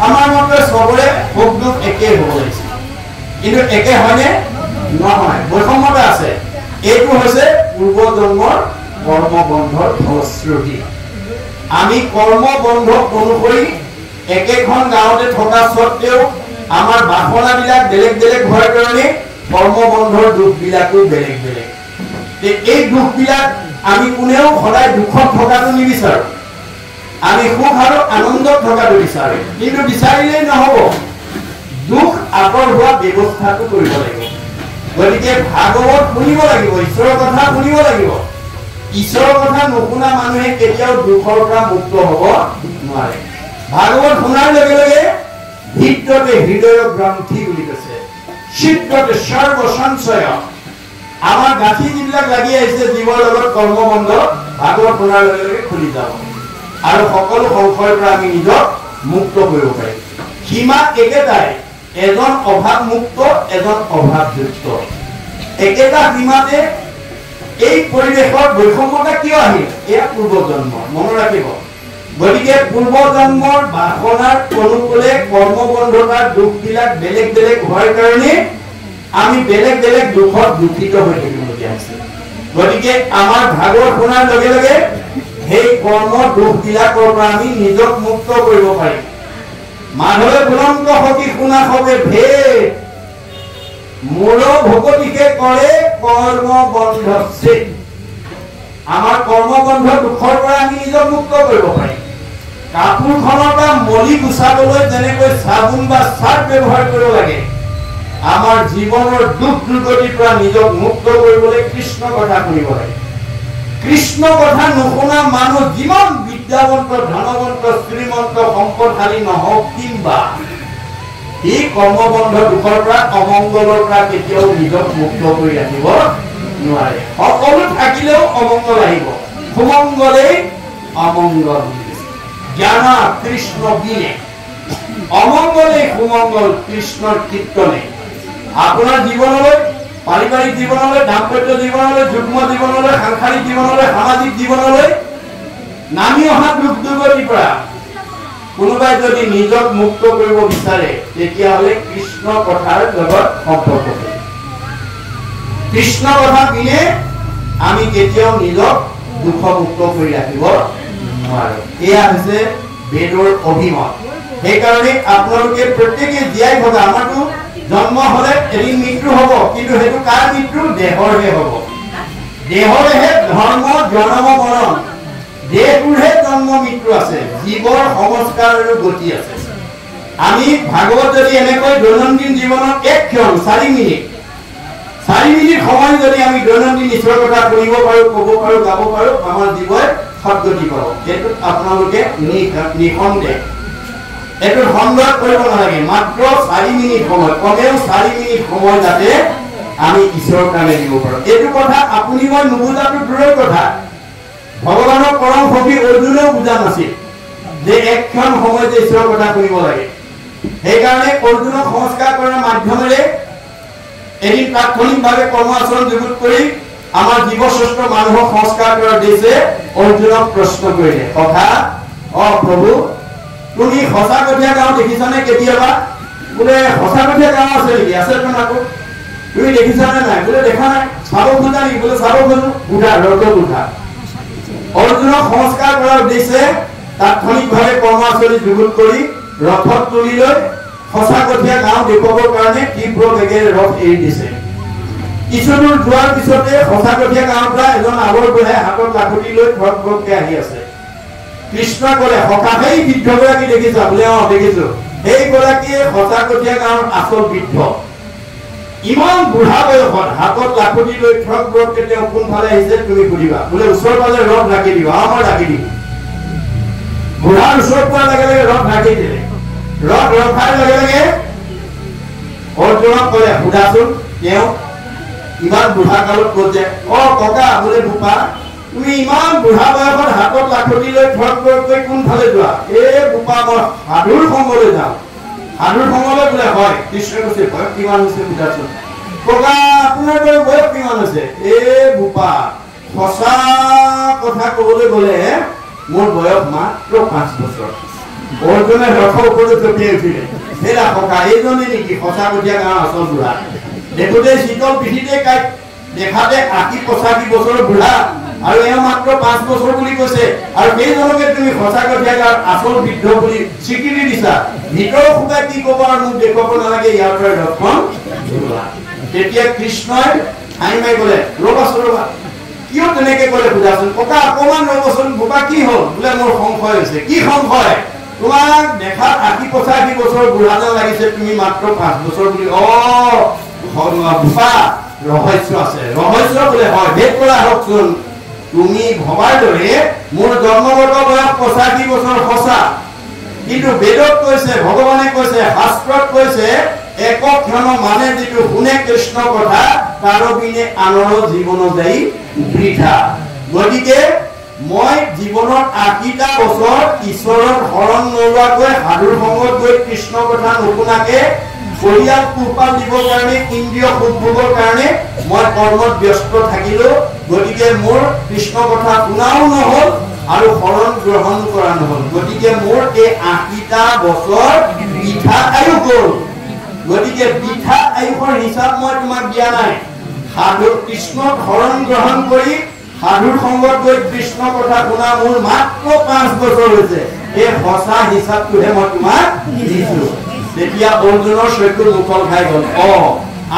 আমাৰ মতে চবৰে সুখ দুখ একেই হ'ব লাগিছিল, কিন্তু একে হয়নে? নহয়, বৈষম্যতা আছে। এইটো হৈছে পূৰ্বজন্মৰ কৰ্মবন্ধৰ ফলশ্ৰুতি। আমি কৰ্মবন্ধ অনুসৰি একেখন গাঁৱতে থকা স্বত্বেও আমাৰ বাসনাবিলাক বেলেগ বেলেগ হোৱাৰ কাৰণে কৰ্মবন্ধৰ দুখবিলাকো বেলেগ বেলেগ। এই দুখবিলাক আমি কোনেও সদায় দুখত থকাটো নিবিচাৰো, আমি সুখ আৰু আনন্দত থকাটো বিচাৰো। কিন্তু বিচাৰিলেই নহ'ব, দুখ আঁতৰ হোৱা ব্যৱস্থাটো কৰিব লাগিব। গতিকে ভাগৱত শুনিব লাগিব, ঈশ্বৰৰ কথা শুনিব লাগিব। ঈশ্বৰৰ কথা নুশুনা মানুহে কেতিয়াও দুখৰ পৰা মুক্ত হ'ব নোৱাৰে। ভাগৱত শুনাৰ লগে লগে ভিতৰতে হৃদয় গ্ৰন্থি বুলি কৈছে, চিত্ৰতে সৰ্ব সঞ্চয়, আমাৰ গাঁঠি যিবিলাক লাগি আহিছে জীৱৰ লগত কৰ্মবন্ধ, ভাগৱত শুনাৰ লগে লগে খুলি যাব আৰু সকলো সংশয়ৰ পৰা আমি নিজক মুক্ত কৰিব পাৰিম। সীমা একেটাই, এজন অভাৱ মুক্ত, এজন অভাৱযুক্ত। একেটা সীমাতে এই পৰিৱেশৰ বৈষম্যতা কিয় আহিল? এয়া পূৰ্বজন্ম, মনত ৰাখিব। গতিকে পূৰ্বজন্মৰ বাসনাৰ অনুকূলে কৰ্মবন্ধতাৰ দুখবিলাক বেলেগ বেলেগ হোৱাৰ কাৰণে আমি বেলেগ বেলেগ দুখত দুখিত হৈ থাকিবলগীয়া হৈছে। গতিকে আমাৰ ভাগৱত শুনাৰ লগে লগে সেই কৰ্ম দুখবিলাকৰ পৰা আমি নিজক মুক্ত কৰিব পাৰিম। মাধৱে বুলন্ত সখী শুনা হবে ভেদ, মূল ভকতিকে কৰে কৰ্মবন্ধ ছেদ। আমাৰ কৰ্মবন্ধ দুখৰ পৰা আমি নিজক মুক্ত কৰিব পাৰিম। কাপোৰখনৰ পৰা মলি গুচাবলৈ যেনেকৈ চাবোন বা চাৰ্ফ ব্যৱহাৰ কৰিব লাগে, আমাৰ জীৱনৰ দুখ দুৰ্গতিৰ পৰা নিজক মুক্ত কৰিবলৈ কৃষ্ণ কথা শুনিব লাগে। কৃষ্ণ কথা নুশুনা মানুহ যিমান বিদ্যাৱন্ত, ধনৱন্ত, শ্ৰীমন্ত, সম্পদশালী নহওক কিংবা এই কৰ্মবন্ধ দুখৰ পৰা, অমংগলৰ পৰা কেতিয়াও নিজক মুক্ত কৰি ৰাখিব নোৱাৰে। সকলো থাকিলেও অমংগল আহিব, সুমংগলেই অমংগল। জ্ঞান কৃষ্ণ বিনে, অমংগলেই সুমংগল কৃষ্ণৰ কীৰ্তনে। আপোনাৰ জীৱনলৈ, পাৰিবাৰিক জীৱনলৈ, দাম্পত্য জীৱনলৈ, যুগ্ম জীৱনলৈ, সাংসাৰিক জীৱনলৈ, সামাজিক জীৱনলৈ নামি অহা দুখ দুৰ্গতিৰ পৰা কোনোবাই যদি নিজক মুক্ত কৰিব বিচাৰে, তেতিয়াহ'লে কৃষ্ণ কথাৰ লগত সম্পৰ্ক কৰিব। কৃষ্ণ কথা বিনে আমি কেতিয়াও নিজক দুখমুক্ত কৰি ৰাখিব নোৱাৰো। এয়া হৈছে বেদৰ অভিমত। সেইকাৰণে আপোনালোকে প্ৰত্যেকে জীয়াই থকা, আমাৰতো জন্ম হলে এদিন মৃত্যু হ'ব, কিন্তু সেইটো কাৰ মৃত্যু? দেহৰহে হ'ব। দেহৰহে ধৰ্ম জনম মৰণ, দেহটোৰহে জন্ম মৃত্যু আছে, জীৱৰ সংস্কাৰ আৰু গতি আছে। আমি ভাগৱত যদি এনেকৈ দৈনন্দিন জীৱনত এক ক্ষণ 4 মিনিট সময় যদি আমি দৈনন্দিন ঈশ্বৰৰ কথা শুনিব পাৰো, ক'ব পাৰো, গাব পাৰো, আমাৰ জীৱই সদ্গতি পাব। এইটোত আপোনালোকে নিঃসন্দেহ, এইটোত সন্দেহ কৰিব নালাগে। মাত্ৰ 4 মিনিট সময়, কমেও 4 মিনিট সময় যাতে আমি ঈশ্বৰৰ কাৰণে দিব পাৰো। এইটো কথা আপুনি মই নুবুজাটো দূৰৰ কথা, ভগৱানৰ পৰম সখী অৰ্জুনেও বুজা নাছিল যে একক্ষণ সময় যে ঈশ্বৰৰ কথা শুনিব লাগে। সেইকাৰণে অৰ্জুনক সংস্কাৰ কৰাৰ মাধ্যমেৰে এদিন তাৎক্ষণিকভাৱে কৰ্ম আচৰণ যুগুত কৰি আমাৰ জীৱশ্ৰেষ্ঠ মানুহক সংস্কাৰ কৰাৰ উদ্দেশ্যে অৰ্জুনক প্ৰশ্ন কৰিলে, কথা প্ৰভু, তুমি সঁচা কঠীয়া গাঁও দেখিছানে কেতিয়াবা? বোলে সঁচা কঠীয়া গাঁও আছে নেকি? আছে তো নাকো। তুমি দেখিছানে নাই? বোলে দেখা নাই। চাব খোজা নেকি? বোলে চাব খোজো। উঠা, ৰথত উঠা। অৰ্জুনক সংস্কাৰ কৰাৰ উদ্দেশ্যে তাৎক্ষণিকভাৱে কৰ্মাচলি যুগুত কৰি ৰথত তুলি লৈ সঁচা কঠীয়া গাঁও দেখুৱাবৰ কাৰণে তীব্ৰ বেগেৰে ৰথ এৰি দিছে। কিছু দূৰ যোৱাৰ পিছতে সঁচা কঠীয়া গাঁৱৰ পৰা এজন আগৰ বুঢ়াই হাতত লাখুটি লৈ ভৰকে আহি আছে। কৃষ্ণ ক'লে সখা সেই বৃদ্ধগৰাকী দেখিছা বোলে অ দেখিছো সেইগৰাকীয়ে সঁচা কঠীয়া গাঁৱৰ আচল বৃদ্ধ ইমান বুঢ়া বয়সত হাতত লাখুটি লৈ ঠক ঠক তেওঁ কোনফালে আহিছে তুমি সুধিবা বোলে ওচৰ পালে ৰথ ৰাখি দিবা মই ৰাখি দিম বুঢ়াৰ ওচৰত পোৱাৰ লগে লগে ৰথ ৰাখি দিলে ৰথ ৰখাৰ লগে লগে অৰ্জুনক ক'লে সোধাচোন তেওঁ ইমান বুঢ়া কালত কৈছে অ ককা বোলে ভূপা তুমি ইমান বুঢ়া বয়সত হাতত লাখুটি লৈ ঠক ঠক কৰি কোনফালে যোৱা এই ভূপা মই সাধুৰ সংগলৈ যাওঁ সাধুৰ সংগলৈ বোলে হয় কৃষ্ণই কৈছে বয়স কিমান হৈছে সোধাচোন ককা আপোনাৰ বয়স কিমান হৈছে এই ভূপা সঁচা কথা ক'বলৈ গ'লে মোৰ বয়স মাত্ৰ 5 বছৰ অৰ্জুনে ৰথৰ ওপৰত জঁপিয়াই উঠিলে হেৰা ককা এইজনে নেকি সঁচা কঠীয়া গাঁৱৰ আচল বুঢ়া দেখোঁতে শীতল পিঠিতে কাইট দেখাতে 80-85 বছৰৰ বুঢ়া আৰু এওঁ মাত্ৰ 5 বছৰ বুলি কৈছে আৰু সেইজনকে তুমি সঁচা কঠীয়া গাঁৱৰ আচল বৃদ্ধ বুলি স্বীকৃতি দিছা ভিতৰ খুকাই কি ক'ব আৰু মোক দেখুৱাব নালাগে ইয়াৰ পৰা ৰথখন তেতিয়া কৃষ্ণই হাঁহি মাৰি ক'লে ৰ'বা কিয় তেনেকে ক'লে সোধাচোন ককা অকমান ৰ'বচোন ভূপা কি হ'ল বোলে মোৰ সংশয় হৈছে কি সংশয় তোমাক দেখাত 80-85 বছৰ বুঢ়া যেন লাগিছে তুমি মাত্ৰ 5 বছৰ বুলি ভূপা ৰহস্য আছে ৰহস্য বোলে হয় ভেদ কৰা হওকচোন তুমি ভবাৰ দৰে মোৰ জন্মগত বয়স 85 বছৰ সঁচা কিন্তু বেদত কৈছে ভগৱানে কৈছে শাস্ত্ৰত কৈছে একক্ষণ মানে যিটো শুনে কৃষ্ণ কথা তাৰ বিনে আনৰ জীৱন যাই বৃথা গতিকে মই জীৱনত 80টা বছৰ ঈশ্বৰৰ শৰণ নোলোৱাকৈ সাধুৰ সংগত গৈ কৃষ্ণ কথা নুশুনাকে পৰিয়াল পোহপাল দিবৰ কাৰণে ইন্দ্ৰিয় সুখ ভোগৰ কাৰণে মই কৰ্মত ব্যস্ত থাকিলো গতিকে মোৰ কৃষ্ণ কথা শুনাও নহ'ল আৰু শৰণ গ্ৰহণ কৰা নহ'ল গতিকে মোৰ এই 80টা বছৰ বৃথা আয়ু গ'ল গতিকে বৃথা আয়ুৰ হিচাপ মই তোমাক দিয়া নাই সাধু কৃষ্ণক শৰণ গ্ৰহণ কৰি সাধুৰ সংগত গৈ কৃষ্ণ কথা শুনা মোৰ মাত্ৰ 5 বছৰ হৈছে এই সঁচা হিচাপটোহে মই তোমাক দিছো তেতিয়া অৰ্জুনৰ চকুৰ মুখল খাই গ'ল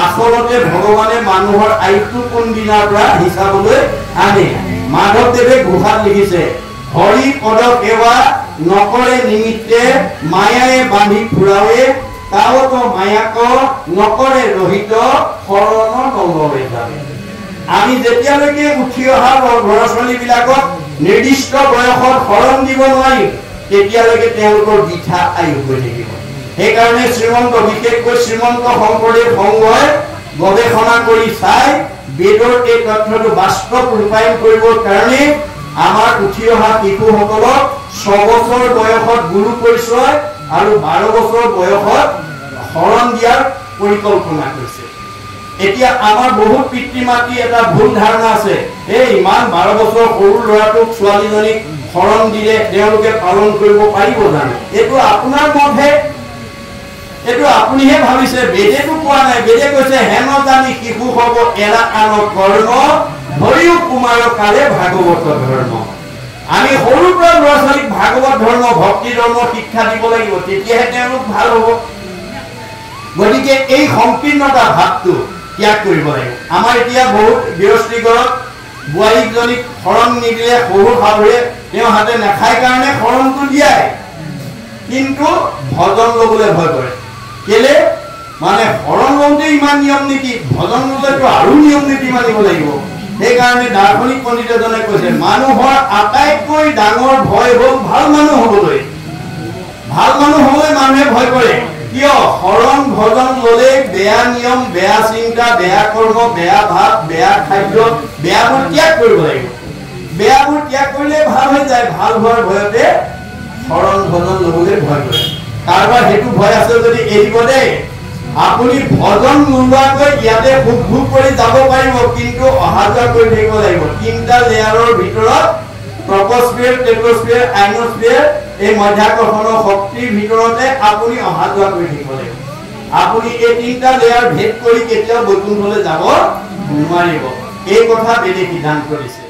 আচলতে ভগৱানে মানুহৰ আয়ুটো কোন দিনাৰ পৰা হিচাপলৈ আনে মাধৱদেৱে ঘোষাত লিখিছে হৰি পদ সেৱা নকৰে নিমিত্তে মায়ায়ে বান্ধি ফুৰাৱে তাওত মায়াক নকৰে ৰহিত শৰণ নলৰে যাবে আমি যেতিয়ালৈকে উঠি অহা ল'ৰা ছোৱালীবিলাকক নিৰ্দিষ্ট বয়সত শৰণ দিব নোৱাৰিম তেতিয়ালৈকে তেওঁলোকৰ বৃথা আয়ু হৈ থাকিব সেইকাৰণে শ্ৰীমন্ত বিশেষকৈ শ্ৰীমন্ত শংকৰদেৱ সংঘই গৱেষণা কৰি চাই বেদৰ এই তথ্যটো বাস্তৱ ৰূপায়ণ কৰিবৰ কাৰণে আমাৰ উঠি অহা শিশুসকলক 6 বছৰ বয়সত গুৰু পৰিচয় আৰু 12 বছৰ বয়সত শৰণ দিয়াৰ পৰিকল্পনা কৰিছে এতিয়া আমাৰ বহুত পিতৃ মাতৃ এটা ভুল ধাৰণা আছে এই ইমান 12 বছৰ সৰু ল'ৰাটোক ছোৱালীজনীক শৰণ দিলে তেওঁলোকে পালন কৰিব পাৰিব জানো এইটো আপোনাৰ মতহে এইটো আপুনিহে ভাবিছে বেদেটো কোৱা নাই বেদে কৈছে হেন জানি শিশু হ'ব এৰা আন কৰ্ম হৰিও কুমাৰ কালে ভাগৱত ধৰ্ম আমি সৰুৰ পৰা ল'ৰা ছোৱালীক ভাগৱত ধৰ্ম ভক্তি ধৰ্ম শিক্ষা দিব লাগিব তেতিয়াহে তেওঁলোক ভাল হ'ব গতিকে এই সংকীৰ্ণতা ভাৱটো ত্যাগ কৰিব লাগিব আমাৰ এতিয়া বহুত ব্যস্তিগত বোৱাৰীজনীক শৰণ নিদিলে সৰু শাহুৱে তেওঁ হাতে নাখায় কাৰণে শৰণটো দিয়াই কিন্তু ভজন ল'বলৈ ভয় কৰে কেলে মানে শৰণ লওঁতে ইমান নিয়ম নীতি ভজন ল'লেতো আৰু নিয়ম নীতি মানিব লাগিব সেইকাৰণে দাৰ্শনিক পণ্ডিত এজনে কৈছে মানুহৰ আটাইতকৈ ডাঙৰ ভয় হ'ল ভাল মানুহ হ'বলৈ মানুহে ভয় কৰে কিয় শৰণ ভজন ল'লে বেয়া নিয়ম বেয়া চিন্তা বেয়া কৰ্ম বেয়া ভাৱ বেয়া খাদ্য বেয়াবোৰ ত্যাগ কৰিব লাগিব বেয়াবোৰ ত্যাগ কৰিলে ভাল হৈ যায় ভাল হোৱাৰ ভয়তে শৰণ ভজন ল'বলৈ ভয় কৰে কাৰোবাৰ হেতু ভয় আছে যদি এৰিব দেই আপুনি ভজন নোলোৱাকৈ ইয়াতে ভোগ ভোগ কৰি যাব পাৰিব কিন্তু অহা যোৱা কৰি থাকিব লাগিব তিনিটা লেয়াৰৰ ভিতৰত ট্ৰপোস্ফিয়াৰ টেট্ৰোস্ফিয়াৰ আইনোস্ফিয়াৰ এই মধ্যাকৰ্ষণৰ শক্তিৰ ভিতৰতে আপুনি অহা যোৱা কৰি থাকিব লাগিব আপুনি এই তিনিটা লেয়াৰ ভেদ কৰি কেতিয়াও বৈকুণ্ঠলৈ যাব নোৱাৰিব এই কথা বেদে সিদ্ধান্ত কৰিছে